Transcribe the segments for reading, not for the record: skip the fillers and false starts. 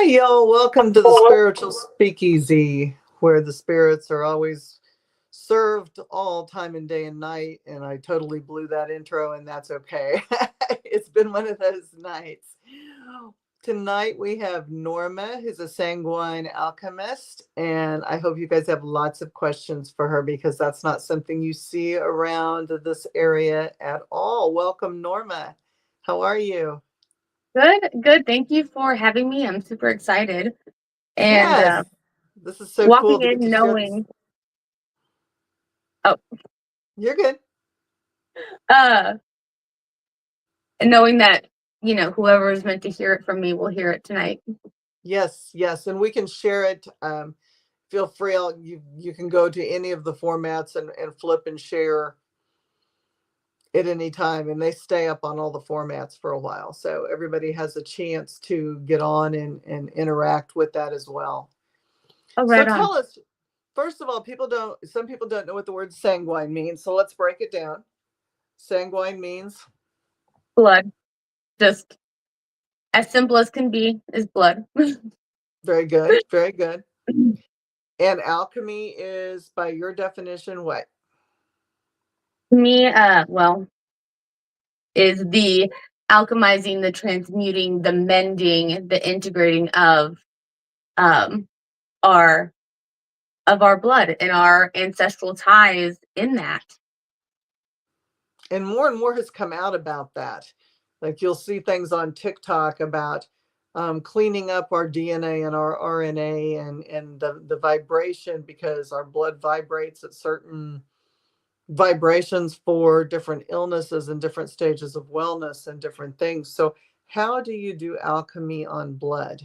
Yo, welcome to the Spiritual Speakeasy, where the spirits are always served all time and day and night. And I totally blew that intro, and that's okay. It's been one of those nights. Tonight we have Norma, who's a sanguine alchemist, and I hope you guys have lots of questions for her because that's not something you see around this area at all. Welcome, Norma. How are you? Good, good. Thank you for having me. I'm super excited. And Yes, this is so cool walking to get to in share this. knowing, oh, You're good. uh, knowing that, whoever is meant to hear it from me will hear it tonight. Yes, yes, and we can share it. Feel free. You can go to any of the formats and flip and share at any time, and they stay up on all the formats for a while, so everybody has a chance to get on and interact with that as well. Oh, So right on. tell us, first of all, some people don't know what the word sanguine means, so let's break it down. Sanguine means Blood. Just as simple as can be is blood. very good, very good. And alchemy is, by your definition, what? Me, well, is the alchemizing, the transmuting, the mending, the integrating um our our blood and our ancestral ties in that. And more has come out about that. Like you'll see things on TikTok about cleaning up our DNA and our RNA and the vibration, because our blood vibrates at certain vibrations for different illnesses and different stages of wellness and different things. So how do you do alchemy on blood?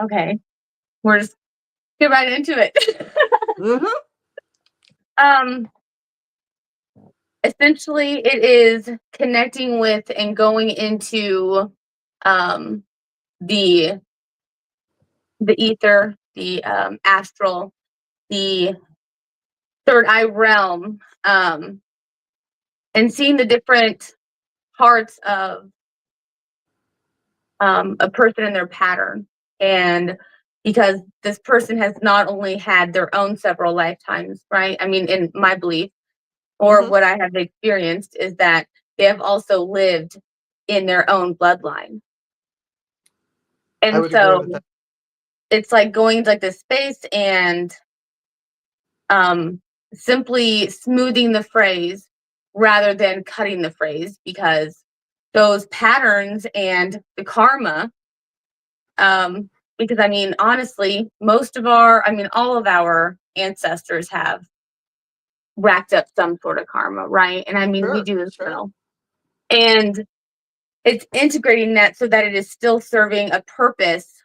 Okay, we're just get right into it. Mm-hmm. um Essentially, it is connecting with and going into um, the ether, the astral, the third eye realm, and seeing the different parts of a person and their pattern. And because this person has not only had their own several lifetimes, right? I mean, in my belief, or Mm-hmm. what I have experienced, is that they have also lived in their own bloodline. I And would agree with so that. it's like going to like this space and um simply smoothing the phrase rather than cutting the phrase, because those patterns and the karma, because I mean, honestly, all of our ancestors have racked up some sort of karma, right? And I mean, we Sure, do as sure. well. And it's integrating that so that it is still serving a purpose,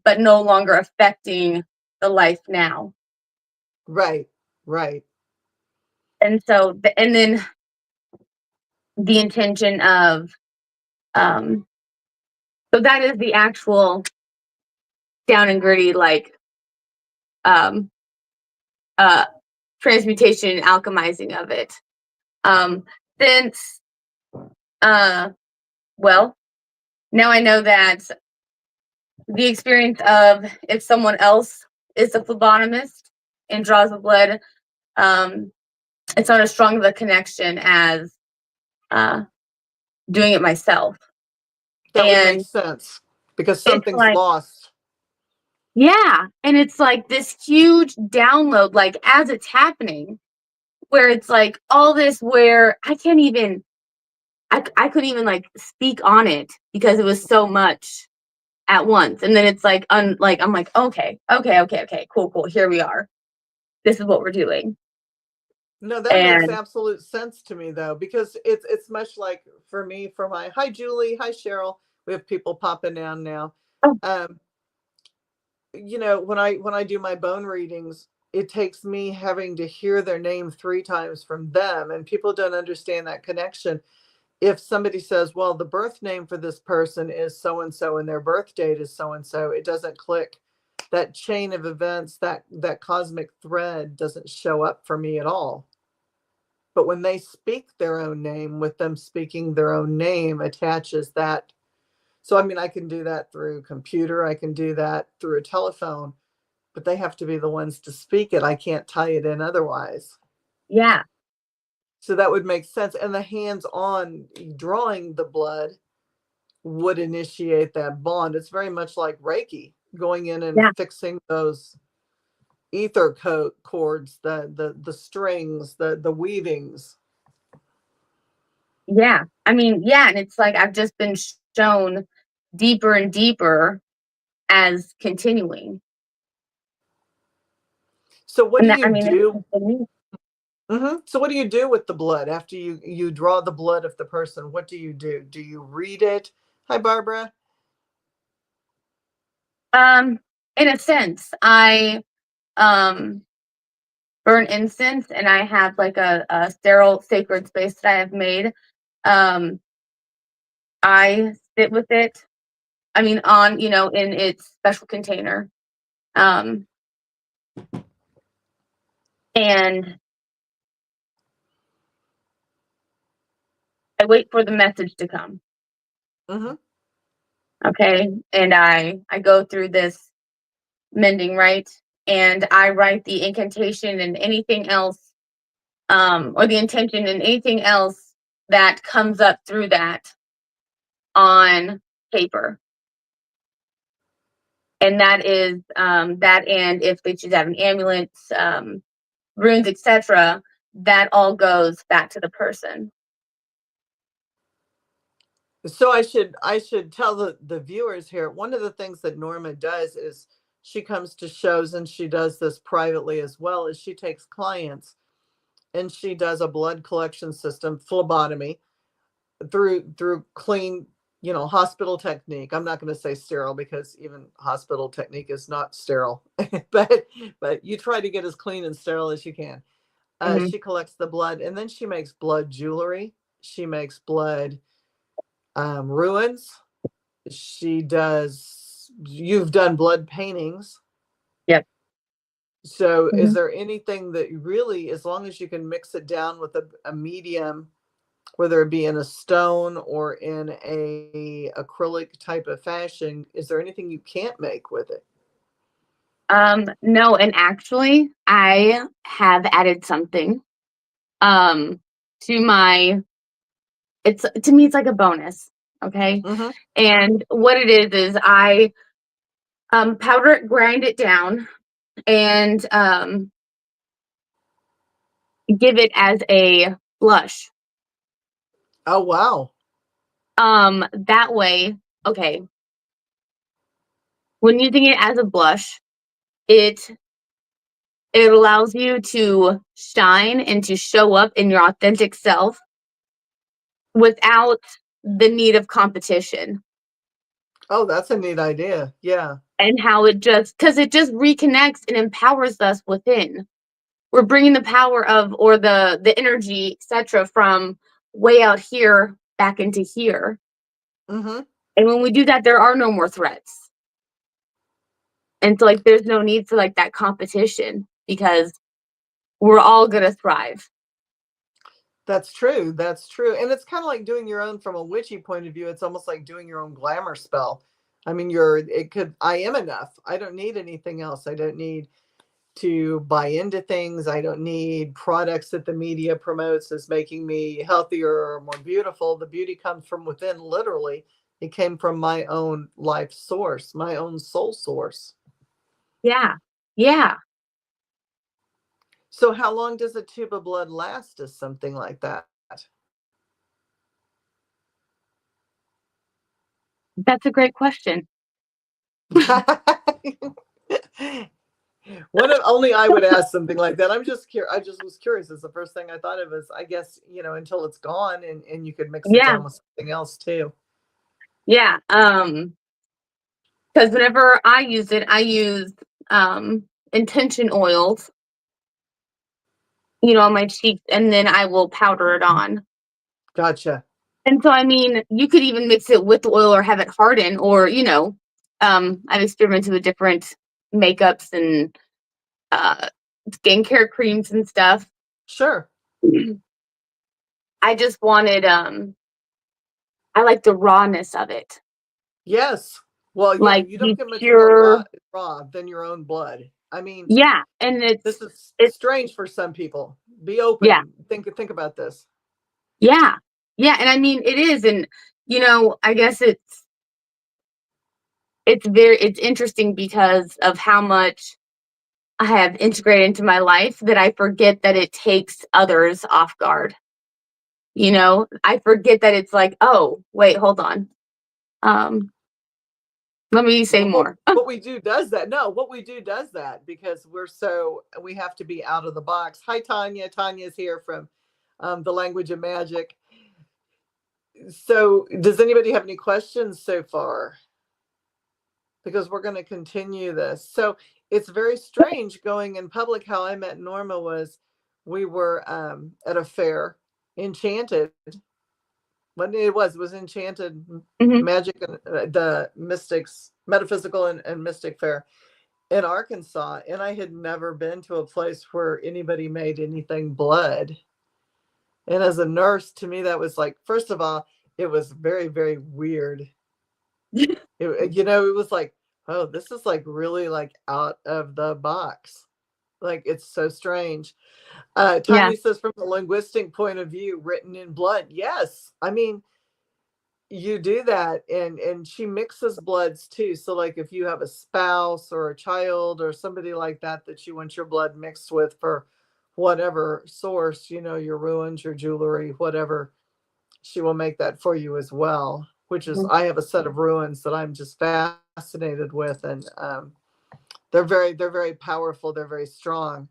but no longer affecting the life now. Right, right. And so, and then the intention of, um, so that is the actual down and gritty, like, um, uh, transmutation and alchemizing of it. Since, uh, well, now I know that the experience of if someone else is a phlebotomist and draws the blood, um, it's not as strong of a connection as uh, doing it myself. That would make And sense because it's something's like, lost. yeah, and it's like this huge download, like as it's happening, where it's like all this, where I can't even, I couldn't even like speak on it because it was so much at once. And then it's like, like I'm like, okay, cool, here we are. This is what we're doing. No, that makes And absolute sense to me though, because it's much like for me, for my hi Julie, hi Cheryl. We have people popping down now. oh, Um, when I do my bone readings, it takes me having to hear their name 3 times from them, and people don't understand that connection. If somebody says, well, the birth name for this person is so and so and their birth date is so and so, it doesn't click. That chain of events, that cosmic thread doesn't show up for me at all. But when they speak their own name, with them speaking their own name attaches that. So, I mean, I can do that through computer, I can do that through a telephone, but they have to be the ones to speak it. I can't tie it in otherwise. Yeah. So that would make sense. And the hands-on drawing the blood would initiate that bond. It's very much like Reiki, going in and Yeah. fixing those ether cords, the strings, the weavings. Yeah. I mean, yeah. And it's like I've just been shown deeper and deeper as continuing. So what And do that, I you mean, do? it's been neat. So what do you do with the blood after you draw the blood of the person? What do you do? Do you read it? Hi, Barbara. In a sense, I um burn incense, and I have like a sterile sacred space that I have made. Um, I sit with it. I mean, on, in its special container. Um, and I wait for the message to come. Mm-hmm. Okay. And I go through this mending, right? And I write the incantation and anything else, or the intention and anything else that comes up through that on paper. And that is that, and if they choose to have an amulet, runes, etc., that all goes back to the person. So I should tell the viewers here, one of the things that Norma does is she comes to shows, and she does this privately as well, is she takes clients and she does a blood collection system, phlebotomy, through clean, hospital technique. I'm not going to say sterile, because even hospital technique is not sterile, but you try to get as clean and sterile as you can. Hmm. She collects the blood, and then she makes blood jewelry. She makes blood ruins. You've done blood paintings. Yep. So is Hmm. there anything that really, as long as you can mix it down with a medium, whether it be in a stone or in a acrylic type of fashion, is there anything you can't make with it? No, and actually, I have added something um to my. It's, to me, it's like a bonus. Okay, Mm-hmm. and what it is I powder it, grind it down, and give it as a blush. Oh, wow. That way, okay, when using it as a blush, it it allows you to shine and to show up in your authentic self without the need of competition. Oh, that's a neat idea. Yeah. And how it just, because it just reconnects and empowers us within. We're bringing the power of, or the energy, etc., from way out here back into here. Mm-hmm. And when we do that, there are no more threats. And so, like, there's no need for like that competition, because we're all gonna thrive. That's true. That's true. And it's kind of like doing your own, from a witchy point of view. It's almost like doing your own glamour spell. I mean, I am enough. I don't need anything else. I don't need to buy into things. I don't need products that the media promotes as making me healthier or more beautiful. The beauty comes from within, literally. It came from my own life source, my own soul source. Yeah. Yeah. So, how long does a tube of blood last as something like that? That's a great question. What if only I would ask something like that? I'm just curious. I just was curious. It's the first thing I thought of, is, I guess, until it's gone, and you could mix it Yeah. down with something else too. Yeah. Because whenever I use it, I use intention oils, on my cheeks, and then I will powder it on. Gotcha. And so, I mean, you could even mix it with the oil or have it harden, or, I've experimented with different makeups and uh, skincare creams and stuff. Sure. I just wanted, I like the rawness of it. Yes. Well, yeah, Like you the don't get much more pure, raw than your own blood. I mean, yeah. And this is it's, strange for some people. Be yeah, open. Think about this. yeah, yeah. And I mean, it is. And, you know, I guess it's interesting because of how much I have integrated into my life that I forget that it takes others off guard. You know, I forget that it's like, oh, wait, hold on. Um, let me say Well, more. what we do does that. No, what we do does that because we have to be out of the box. Hi, Tanya. Tanya's here from the Language of Magic. So, does anybody have any questions so far? Because we're going to continue this. So, it's very strange going in public. How I met Norma was we were at a fair, Enchanted. What it was Enchanted Mhm. Magic and the Mystics, Metaphysical and Mystic Fair in Arkansas, and I had never been to a place where anybody made anything blood. And as a nurse, to me, that was like, first of all, it was very, very weird. It was like, oh, this is like really like out of the box. Like it's so strange. Yeah, Tanya says, from the linguistic point of view, written in blood. Yes, I mean, you do that, and she mixes bloods too. So like if you have a spouse or a child or somebody like that you want your blood mixed with for whatever source, your ruins, your jewelry, whatever, she will make that for you as well. Which is, mhm. I have a set of ruins that I'm just fascinated with, and they're very powerful, they're very strong.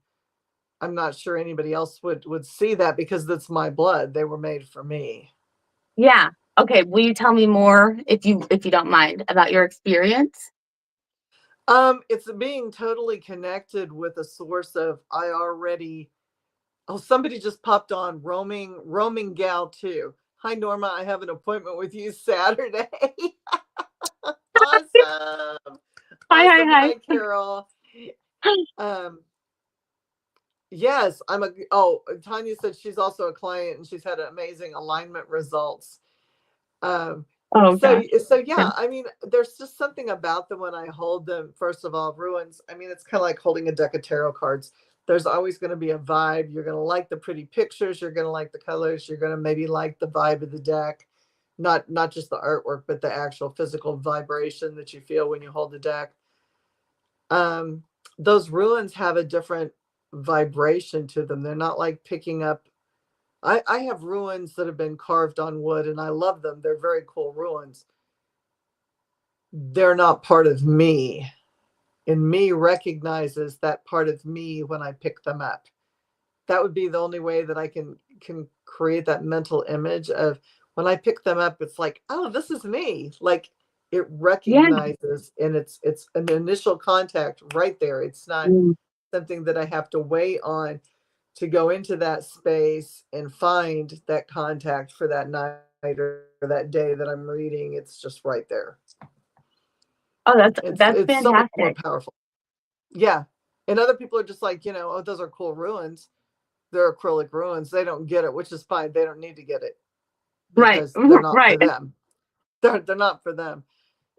I'm not sure anybody else would see that because that's my blood, they were made for me. Yeah. Okay. Will you tell me more if you don't mind about your experience? It's being totally connected with a source of I already. Oh, somebody just popped on, roaming gal too. Hi Norma, I have an appointment with you Saturday. Awesome. Hi, hi, Awesome. Hi hi. Carol. Um, yes, Tanya said she's also a client and she's had amazing alignment results. Um, Oh so gosh. so Yeah. yeah, I mean, there's just something about them when I hold them. First of all, ruins. I mean, it's kind of like holding a deck of tarot cards. There's always going to be a vibe. You're going to like the pretty pictures. You're going to like the colors. You're going to maybe like the vibe of the deck, not just the artwork, but the actual physical vibration that you feel when you hold the deck. Um, those ruins have a different vibration to them. They're not like picking up. I have ruins that have been carved on wood and I love them. They're very cool ruins. They're not part of me. And me recognizes that part of me when I pick them up. That would be the only way that I can create that mental image of when I pick them up, it's like, oh, this is me. Like it Yeah. recognizes, and it's an initial contact right there. It's not Mm. something that I have to wait on to go into that space and find that contact for that night or that day that I'm reading. It's just right there. Oh, that's It's that's it's so much more fantastic. powerful. Yeah. And other people are just like, oh, those are cool ruins. They're acrylic ruins. They don't get it, which is fine. They don't need to get it Right. because they're not for Right. them. They're not for them.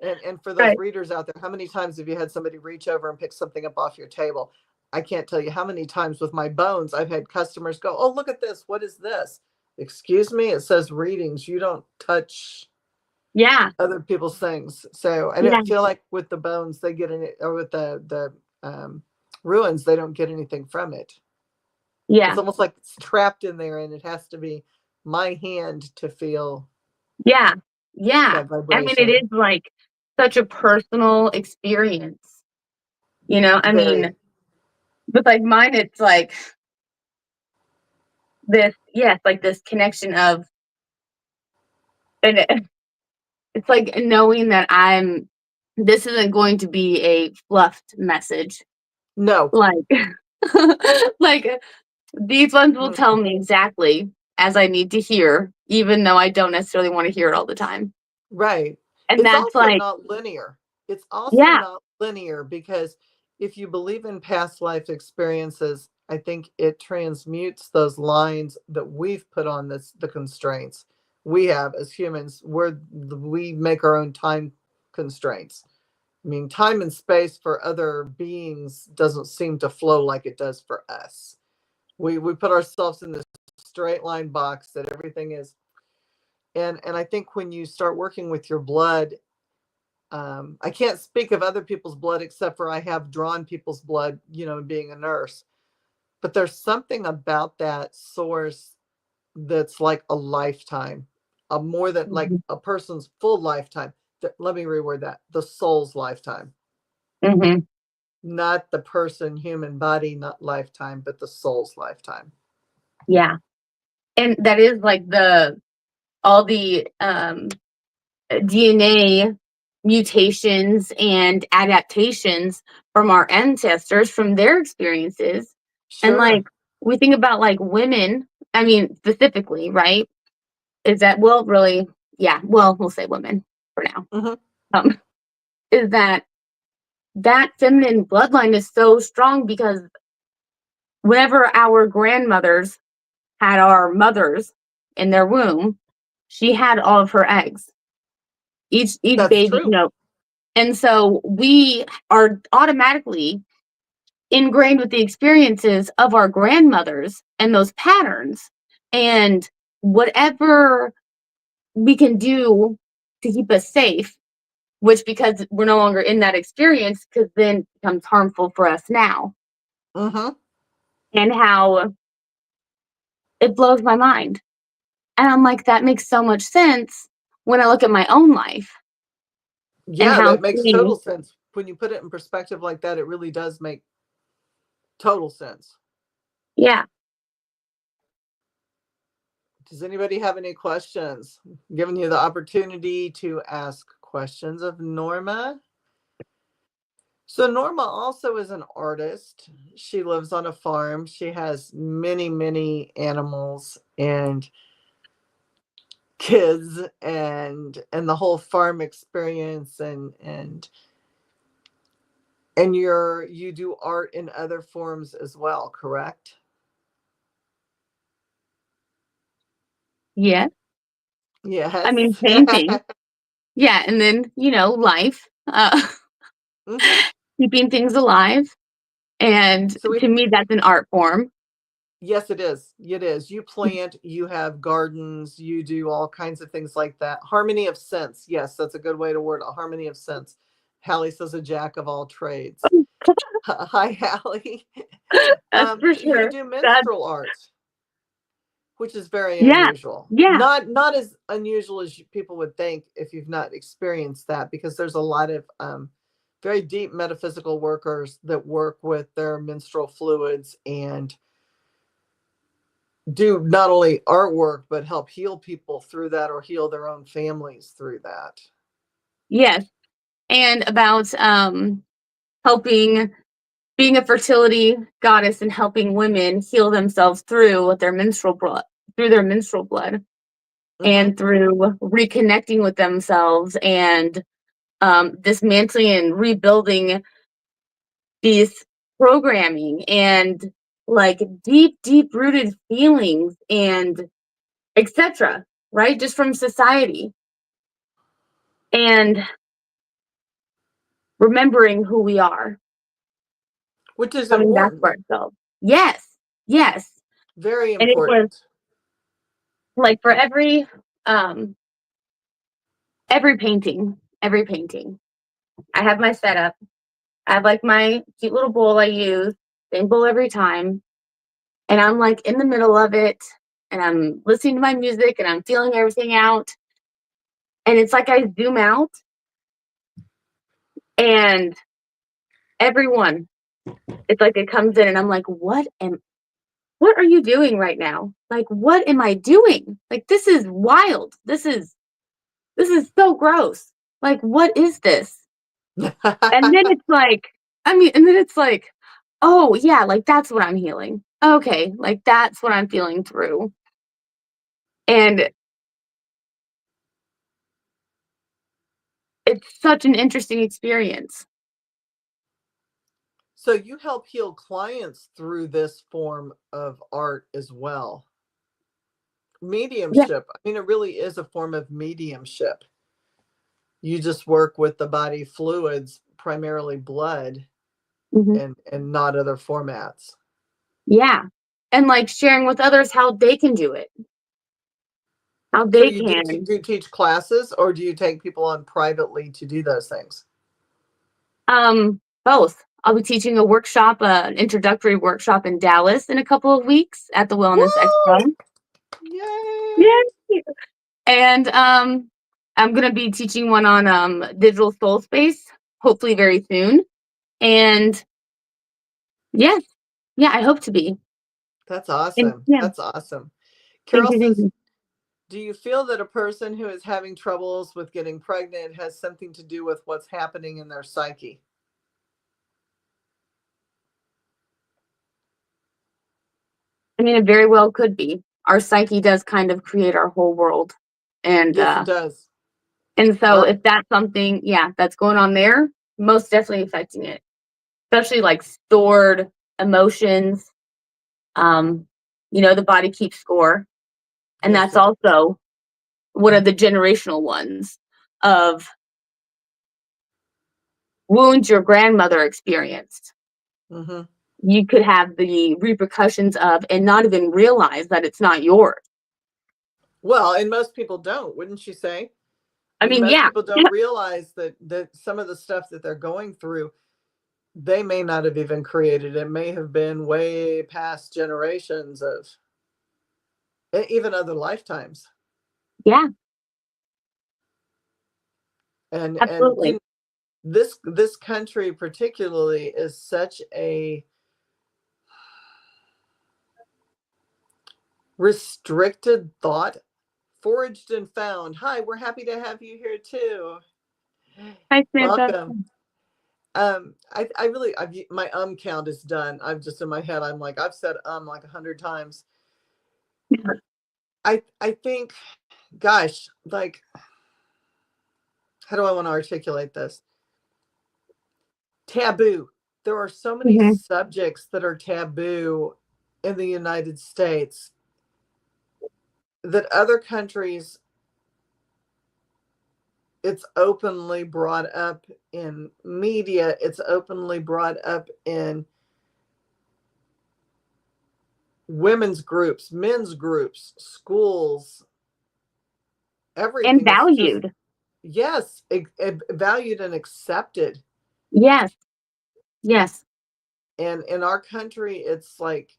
And for those Right. readers out there, how many times have you had somebody reach over and pick something up off your table? I can't tell you how many times with my bones I've had customers go, "Oh, look at this. What is this?" Excuse me, it says readings. You don't touch Yeah. other people's things. So I Yeah. don't feel like with the bones they get in it, or with the ruins they don't get anything from it. It's Yeah. almost like it's trapped in there, and it has to be my hand to feel Yeah. Yeah. that I mean, it vibration. is like such a personal experience. I mean, Very. with like mine, it's like this, yes, like this connection of, and it's like knowing that this isn't going to be a fluffed message. No. Like, like these ones will Mm, tell me exactly as I need to hear, even though I don't necessarily want to hear it all the time. right. And It's that's also like, not linear. It's also yeah, not linear because if you believe in past life experiences, I think it transmutes those lines that we've put on the constraints we have as humans, where we make our own time constraints. I mean, time and space for other beings doesn't seem to flow like it does for us. We put ourselves in this straight line box that everything is. And I think when you start working with your blood, I can't speak of other people's blood except for I have drawn people's blood, being a nurse. But there's something about that source that's like a lifetime, more than like Mhm. a person's full lifetime. Let me reword that: the soul's lifetime, Mhm. not the person, human body, not lifetime, but the soul's lifetime. Yeah. And that is like all the DNA mutations and adaptations from our ancestors, from their experiences. And like Sure. we think about like women, I mean, specifically, right? Is that, well, really, yeah, well, we'll say women for now. Hmm. Um, is that feminine bloodline is so strong because whenever our grandmothers had our mothers in their womb, she had all of her eggs. Each That's baby, true. and so we are automatically ingrained with the experiences of our grandmothers and those patterns. And whatever we can do to keep us safe, which because we're no longer in that experience, because then becomes harmful for us now. Hmm. And how it blows my mind. And I'm like, that makes so much sense when I look at my own life and Yeah, how that makes total seeing, sense. When you put it in perspective like that, it really does make total sense. yeah. Does anybody have any questions? I'm giving you the opportunity to ask questions of Norma. So Norma also is an artist. She lives on a farm. She has many, many animals and kids and the whole farm experience, and you do art in other forms as well, correct? Yeah. I mean, Yes. painting. Yeah. And then, life, Hmm. keeping things alive. And So to we me, that's an art form. Yes, it is. It is. You plant, you have gardens, you do all kinds of things like that. Harmony of sense. Yes, that's a good way to word it. Harmony of sense. Hallie says a jack of all trades. Hi, Hallie. That's for You sure. do That's, menstrual art, which is very yeah. unusual. Yeah. Not as unusual as people would think if you've not experienced that, because there's a lot of very deep metaphysical workers that work with their menstrual fluids and do not only artwork but help heal people through that or heal their own families through that. Yes. And about helping, being a fertility goddess and helping women heal themselves through their menstrual blood, Hmm. and through reconnecting with themselves and dismantling and rebuilding these programming and like deep rooted feelings and etc., right, just from society, and remembering who we are, Which is coming back to important. ourselves. Yes, yes. Very And it was important. like for um every painting I have my setup. I have like my cute little bowl I use, same bowl every time. And I'm like in the middle of it and I'm listening to my music and I'm feeling everything out. And it's like I zoom out and everyone, it's like it comes in and I'm like, what are you doing right now? Like, what am I doing? Like, this is wild. This is so gross. Like, what is this? And then it's like, and then it's like, oh yeah, like that's what I'm healing. Okay, like that's what I'm feeling through. And it's such an interesting experience. So you help heal clients through this form of art as well. Yeah. Mediumship. I mean, it really is a form of mediumship. You just work with the body fluids, primarily blood, Hmm. and not other formats. Yeah. And like sharing with others how they can do it, how So they you do, can. do you teach classes, or do you take people on privately to do those things? Both. I'll be teaching a workshop, an introductory workshop in Dallas in a couple of weeks at the Wellness Woo! Expo. Yay! Yay! And I'm gonna be teaching one on digital soul space, hopefully very soon. And yes, yeah, I hope to be. That's And awesome. yeah, That's awesome. thank Carol you, thank says, you. do you feel that a person who is having troubles with getting pregnant has something to do with what's happening in their psyche? I mean, it very well could be. Our psyche does kind of create our whole world. And Yes, it does. and so Our if that's something, yeah, that's going on there, most definitely affecting it. Especially like stored emotions. Um, the body keeps score. And yes, that's it does. also one of the generational ones of wounds your grandmother experienced. Mm-hmm. You could have the repercussions of and not even realize that it's not yours. Well, and most people don't, wouldn't you say? I I mean, mean, most yeah, people don't realize that some of the stuff that they're going through, they may not have even created. It may have been way past generations of even other lifetimes. yeah, And absolutely. this country particularly is such a restricted thought. Foraged and found. Hi, we're happy to have you here too. Hi, Samantha. Welcome. I really, my count is done. I'm just in my head. I'm like, I've said like 100 times. I think, gosh, like, how do I want to articulate this? Taboo. There are so many Hmm. subjects that are taboo in the United States that other countries, it's openly brought up in media, it's openly brought up in women's groups, men's groups, schools, And everything. It's just, valued. yes, valued and accepted. Yes, yes. And in our country, it's like,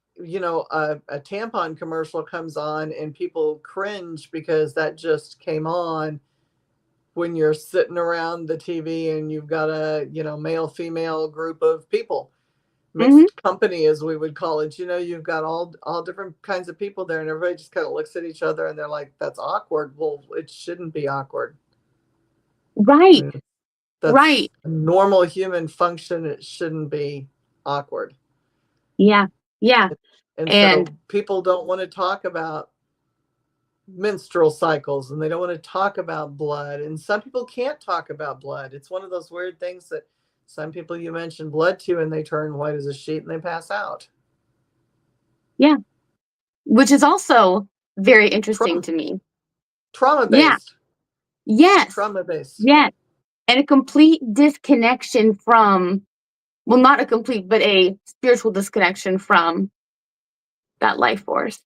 a tampon commercial comes on and people cringe because that just came on when you're sitting around the TV and you've got a, male female group of people, Hmm. mixed company as we would call it. You've got all different kinds of people there, and everybody just kind of looks at each other and they're like, that's awkward. Well, it shouldn't be awkward. I Right, mean, that's right. a normal human function. It shouldn't be awkward. Yeah, yeah. And And so people don't want to talk about menstrual cycles, and they don't want to talk about blood, and some people can't talk about blood. It's one of those weird things that some people you mention blood to and they turn white as a sheet and they pass out. yeah, which is also very interesting trauma to me. trauma Yeah, based yes, trauma based yes. And a complete disconnection from, well, not a complete, but a spiritual disconnection from that life force.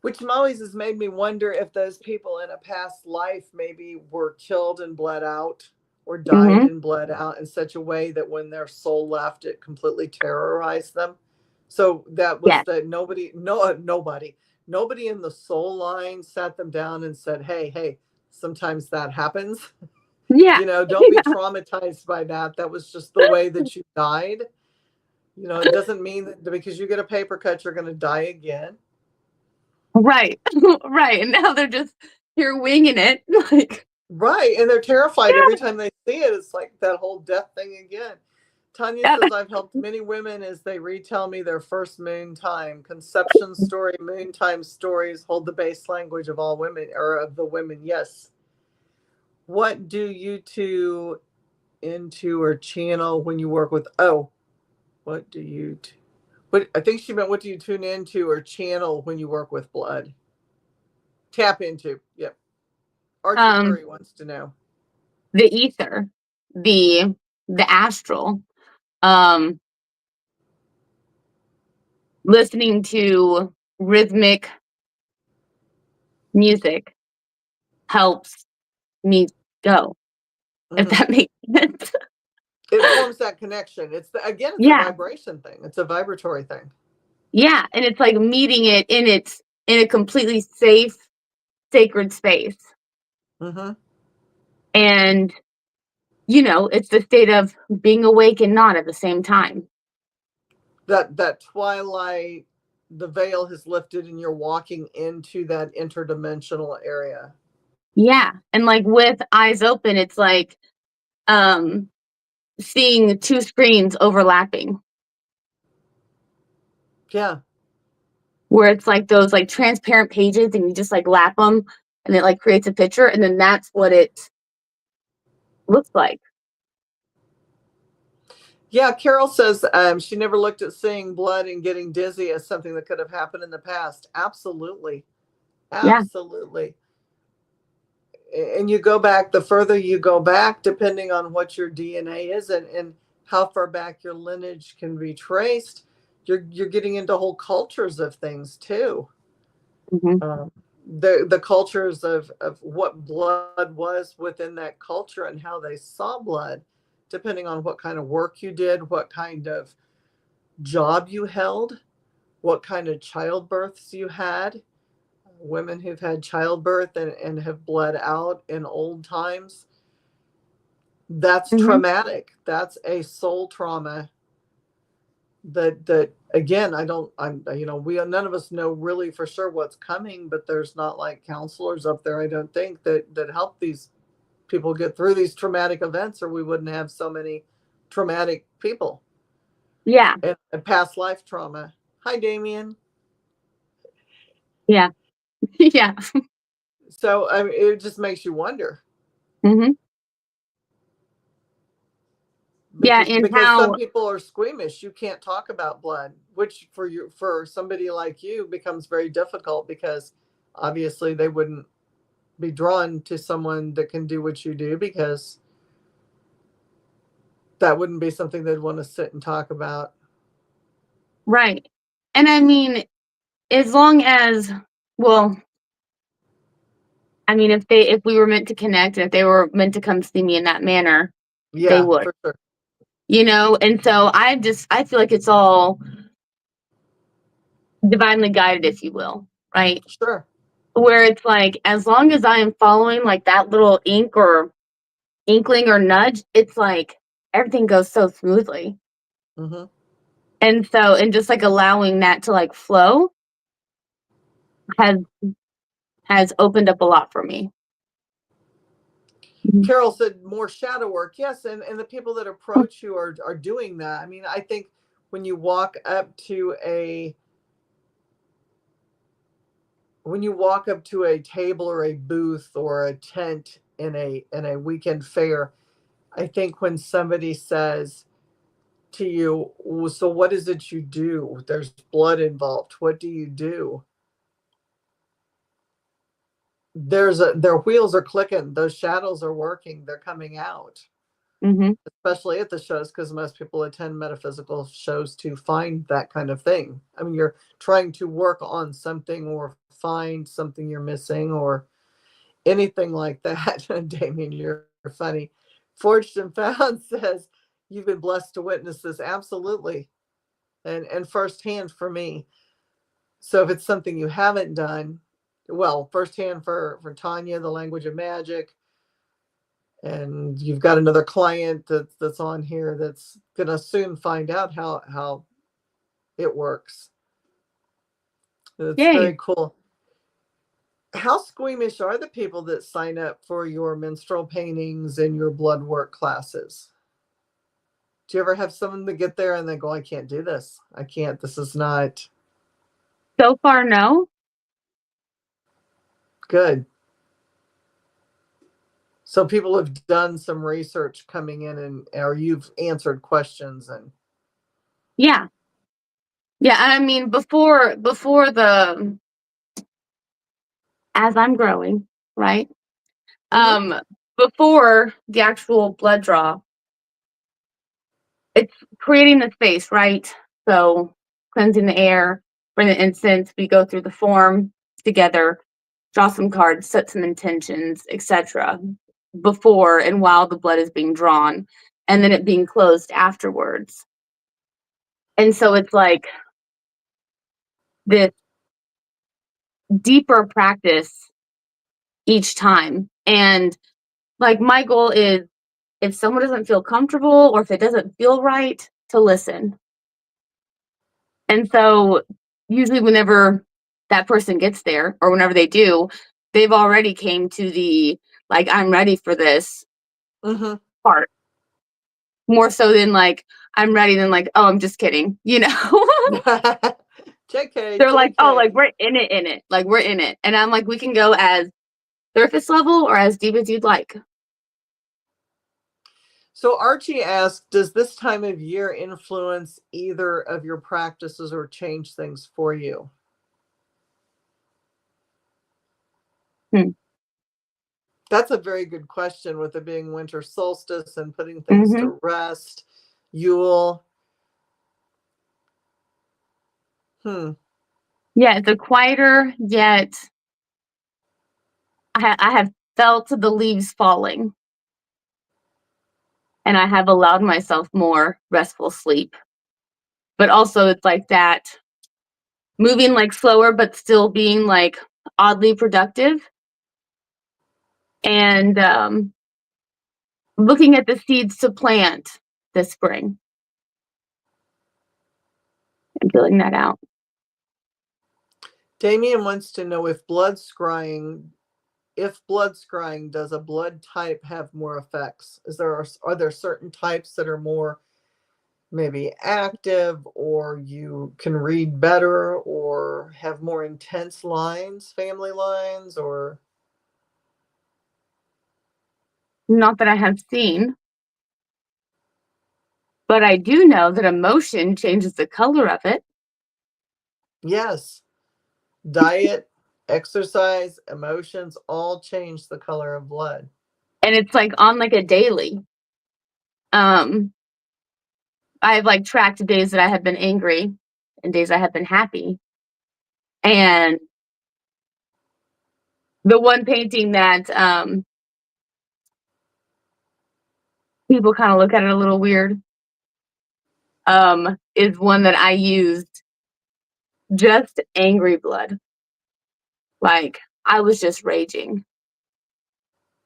which always has made me wonder if those people in a past life maybe were killed and bled out, or died Hmm. and bled out in such a way that when their soul left, it completely terrorized them. So that was Yes. that nobody in the soul line sat them down and said, hey, sometimes that happens. Yeah. Don't be traumatized by that. That was just the way that you died. It doesn't mean that because you get a paper cut, you're going to die again. Right. Right. And now they're just here winging it. Like, Right. And they're terrified every yeah. time they see it. It's like that whole death thing again. Tanya Yeah. says, I've helped many women as they retell me their first moon time. Conception story, moon time stories hold the base language of all women, or of the women. Yes. What do you two into or channel when you work with, what do you, what, I think she meant, what do you tune into or channel when you work with blood? Tap into, yep. Archie Curry wants to know. The ether, the astral, listening to rhythmic music helps me go, if that makes sense. It forms that connection. It's it's a vibration thing. It's a vibratory thing. Yeah, and it's like meeting it in a completely safe, sacred space. And it's the state of being awake and not at the same time. That twilight, the veil has lifted and you're walking into that interdimensional area. Yeah, and like with eyes open, it's like seeing two screens overlapping. Yeah. Where it's like those like transparent pages and you just like lap them and it like creates a picture, and then that's what it looks like. Yeah, Carol says she never looked at seeing blood and getting dizzy as something that could have happened in the past. Absolutely. Absolutely. Yeah. And you go back, the further you go back, depending on what your DNA is and how far back your lineage can be traced, you're getting into whole cultures of things too. The cultures of what blood was within that culture and how they saw blood, depending on what kind of work you did, what kind of job you held, what kind of childbirths you had. Women who've had childbirth and have bled out in old times, that's traumatic. That's a soul trauma that again, we none of us know really for sure what's coming, but there's not like counselors up there, I don't think, that help these people get through these traumatic events, or we wouldn't have so many traumatic people. Yeah. And past life trauma. Hi, Damien. Yeah. Yeah. So I mean, it just makes you wonder. Because some people are squeamish. You can't talk about blood, which for somebody like you becomes very difficult, because obviously they wouldn't be drawn to someone that can do what you do, because that wouldn't be something they'd want to sit and talk about. Right. And I mean, as long as, well, I mean, if we were meant to connect, and if they were meant to come see me in that manner, they would. For sure. And so I feel like it's all divinely guided, if you will, right? Sure. Where it's like, as long as I am following like that little inkling or nudge, it's like everything goes so smoothly. And so, and just like allowing that to like flow has opened up a lot for me. Carol said more shadow work. Yes, and the people that approach you are doing that. I mean, I think when you walk up to a table or a booth or a tent in a weekend fair, I think when somebody says to you, so what is it you do? There's blood involved. What do you do? Their wheels are clicking. Those shadows are working. They're coming out. Especially at the shows, because most people attend metaphysical shows to find that kind of thing. I mean, you're trying to work on something or find something you're missing or anything like that. Damien, you're funny. Forged and Found says you've been blessed to witness this. Absolutely. And firsthand for me. So if it's something you haven't done, well, firsthand for Tanya, the language of magic, and you've got another client that's on here that's gonna soon find out how it works. It's very cool. How squeamish are the people that sign up for your menstrual paintings and your blood work classes? Do you ever have someone that get there and they go, I can't do this. I can't. This is not. So far, no. Good. So people have done some research coming in, and or you've answered questions and Yeah. Yeah, I mean, before the as I'm growing, right? Mhm. Before the actual blood draw, it's creating the space, right? So cleansing the air, bring the incense, we go through the form together, draw some cards, set some intentions, etc. before and while the blood is being drawn, and then it being closed afterwards. And so it's like this deeper practice each time. And like my goal is, if someone doesn't feel comfortable or if it doesn't feel right, to listen. And so usually whenever that person gets there or whenever they do, they've already came to the like, I'm ready for this Mhm. part. More so than like, I'm ready than like, oh, I'm just kidding, you know? JK, They're like, oh, like JK. we're in it. Like we're in it. And I'm like, we can go as surface level or as deep as you'd like. So Archie asked, does this time of year influence either of your practices or change things for you? Hmm. That's a very good question, with it being winter solstice and putting things Mm-hmm. to rest. Yule. Hmm. Yeah, it's a quieter, yet I have felt the leaves falling, and I have allowed myself more restful sleep. But also, it's like that moving like slower, but still being like oddly productive, and looking at the seeds to plant this spring and feeling that out. Damien wants to know if blood scrying, does a blood type have more effects? Are there certain types that are more maybe active, or you can read better, or have more intense lines, family lines, or Not that I have seen, but I do know that emotion changes the color of it. yes, diet, exercise, emotions all change the color of blood. And it's like on like a daily. Um, I've like tracked days that I have been angry and days I have been happy. And the one painting that people kind of look at it a little weird is one that I used just angry blood. Like I was just raging.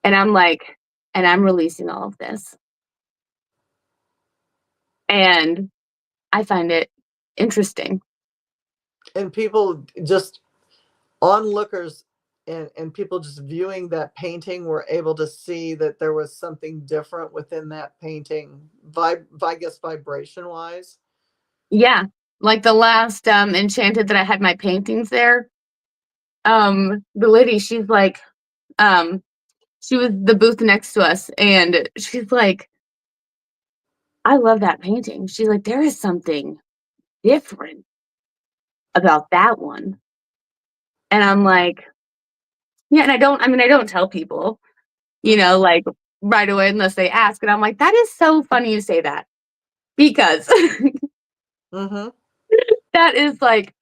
And I'm like, and I'm releasing all of this. And I find it interesting. And people just onlookers, and people just viewing that painting were able to see that there was something different within that painting, I guess vibration wise. Yeah. Like the last Enchanted that I had my paintings there. The lady, she's like, um, she was the booth next to us, and she's like, I love that painting. She's like, there is something different about that one. And I'm like, yeah, and I don't tell people, like right away unless they ask. And I'm like, that is so funny you say that. Because Mm-hmm. that is like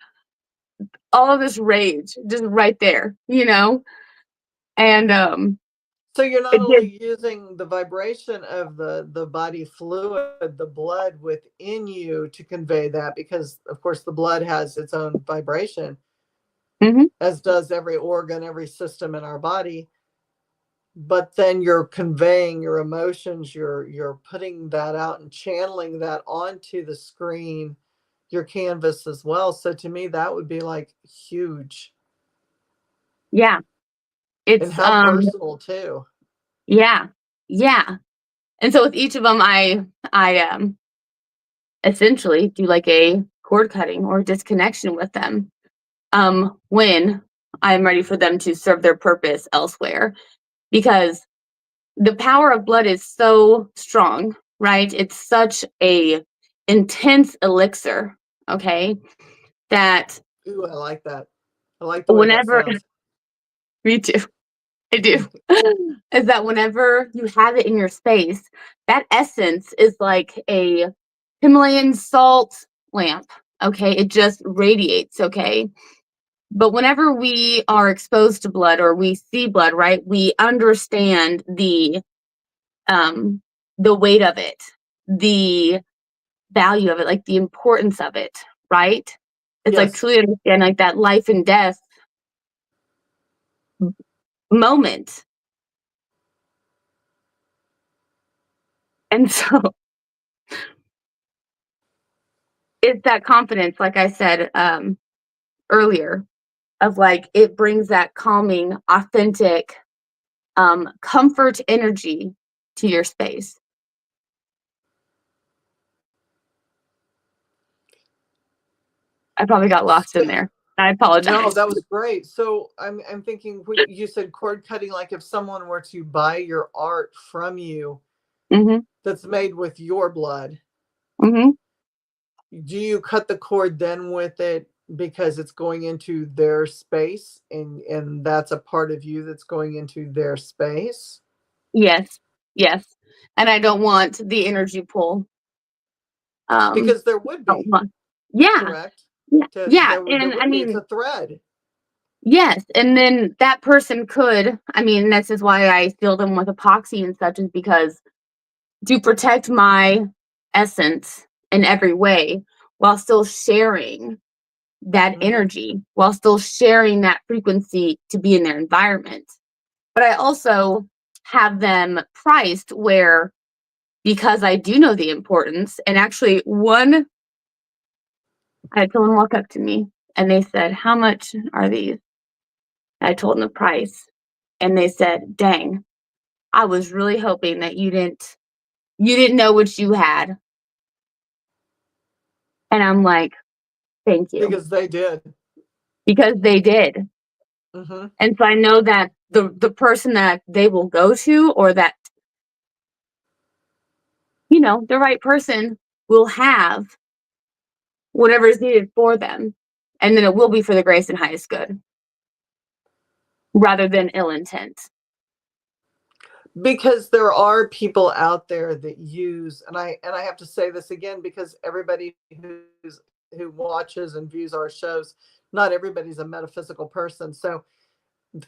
all of this rage just right there. And So you're not it did. only using the vibration of the body fluid, the blood within you, to convey that, because of course the blood has its own vibration, Mhm. as does every organ, every system in our body. But then you're conveying your emotions, you're putting that out and channeling that onto the screen, your canvas as well. So to me that would be like huge, Yeah. and It's how personal too. yeah. Yeah. And so with each of them I essentially do like a cord cutting or disconnection with them when I'm ready for them to serve their purpose elsewhere. Because the power of blood is so strong, right? It's such a intense elixir, okay? That Ooh, I like that. I like the way that whenever, sounds. me too, I do, is that whenever you have it in your space, that essence is like a Himalayan salt lamp, okay? It just radiates, okay? But whenever we are exposed to blood or we see blood, right, we understand the weight of it, the value of it, like the importance of it, right? It's like Yes. truly understand like that life and death moment. And so it's that confidence, like I said earlier, of like it brings that calming, authentic, comfort energy to your space. I probably got lost in So, there. I no, apologize. that was great. So I'm thinking you said cord cutting, like if someone were to buy your art from you Mm-hmm. that's made with your blood, Mm-hmm. do you cut the cord then with it because it's going into their space and that's a part of you that's going into their space? Yes. Yes. And I don't want the energy pull. Because there would Don't be, want- yeah. correct? Yeah. Yeah. There And I would be. It's mean, a thread. yes. And then that person could, I mean, this is why I seal them with epoxy and such, is because to protect my essence in every way while still sharing that Hmm. energy, while still sharing that frequency to be in their environment. But I also have them priced where, because I do know the importance, and actually one, I had someone walk up to me and they said, "How much are these?" I told them the price and they said, "Dang, I was really hoping that you didn't know what you had." And I'm like, "Thank you." Because they did. Because they did. Hmm. And so I know that the person that they will go to, or that, the right person will have whatever is needed for them. And then it will be for the grace and highest good rather than ill intent. Because there are people out there that use, and I have to say this again because everybody who watches and views our shows, not everybody's a metaphysical person. So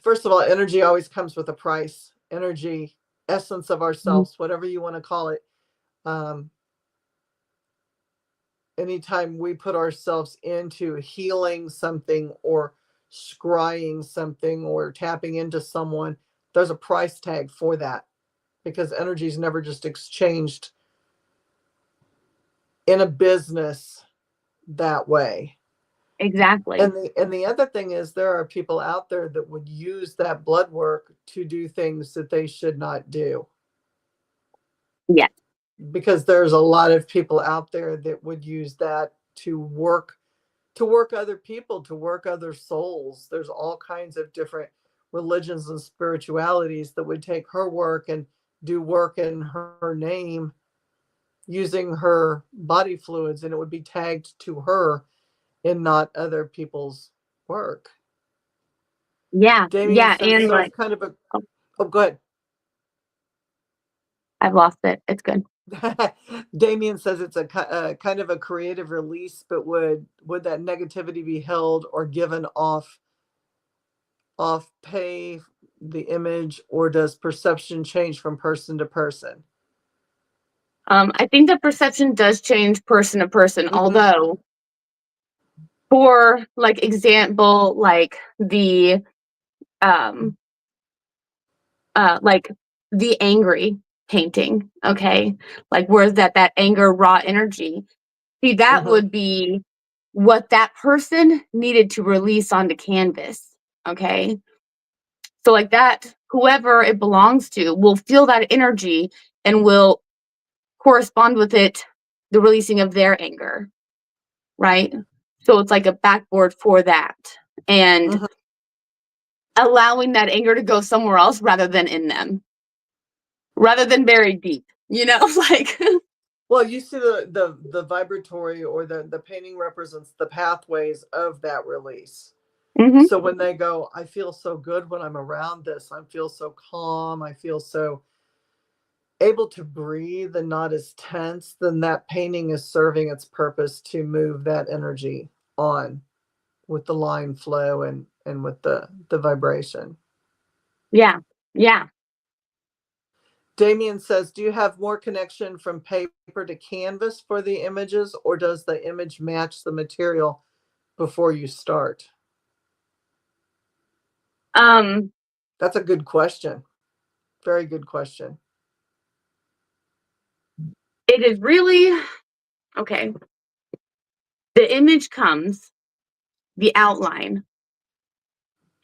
first of all, energy always comes with a price. Energy, essence of Mhm. ourselves, whatever you want to call it. Um, Anytime we put ourselves into healing something or scrying something or tapping into someone, there's a price tag for that because energy is never just exchanged in a business that way. Exactly. And the other thing is there are people out there that would use that blood work to do things that they should not do, Yes. because there's a lot of people out there that would use that to work other people, to work other souls. There's all kinds of different religions and spiritualities that would take her work and do work in her name using her body fluids, and it would be tagged to her and not other people's work. Yeah. Damien Yeah. says, And so like, it's kind of a, oh, oh, go I've lost it. It's good. ahead. Damien says it's a kind of a creative release, but would that negativity be held or given off pay the image, or does perception change from person to person? I think the perception does change person to person, Hmm. although for like example, um like the angry painting, okay? Like where's that anger raw energy? See, that Hmm. would be what that person needed to release onto canvas, okay? So like that, whoever it belongs to will feel that energy and will correspond with it, the releasing of their anger, right? So it's like a backboard for that. And Hmm. allowing that anger to go somewhere else rather than in them. rather than buried deep, like. Well, you see the vibratory or the painting represents the pathways of that release. Mm-hmm. So when they go, I feel so good when I'm around this. I feel so calm. I feel so able to breathe and not as tense, then that painting is serving its purpose to move that energy on with the line flow and with the vibration. Yeah. Yeah. Damien says, do you have more connection from paper to canvas for the images, or does the image match the material before you start? That's a good question. Very good question. It is really okay. The image comes, the outline,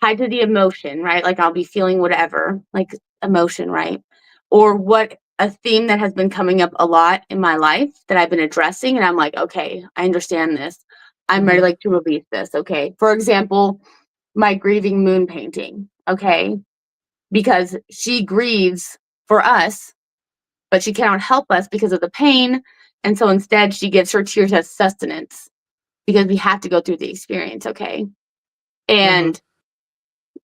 tied to the emotion, right? Like I'll be feeling whatever, like emotion, right? Or what a theme that has been coming up a lot in my life that I've been addressing. And I'm like, okay, I understand this. I'm ready like to release this. Okay. For example, my grieving moon painting. Okay. Because she grieves for us, but she cannot help us because of the pain. And so instead she gives her tears as sustenance because we have to go through the experience. Okay. And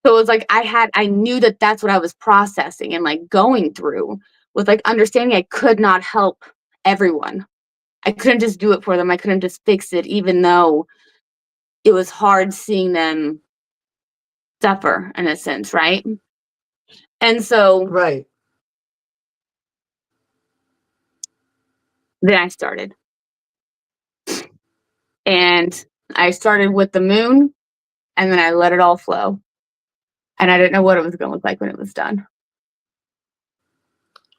so it was like I knew that that's what I was processing and like going through, was like understanding I could not help everyone. I couldn't just do it for them. I couldn't just fix it, even though it was hard seeing them suffer in a sense, right? And so Right. then I started. And I started with the moon, and then I let it all flow. And I didn't know what it was going to look like when it was done.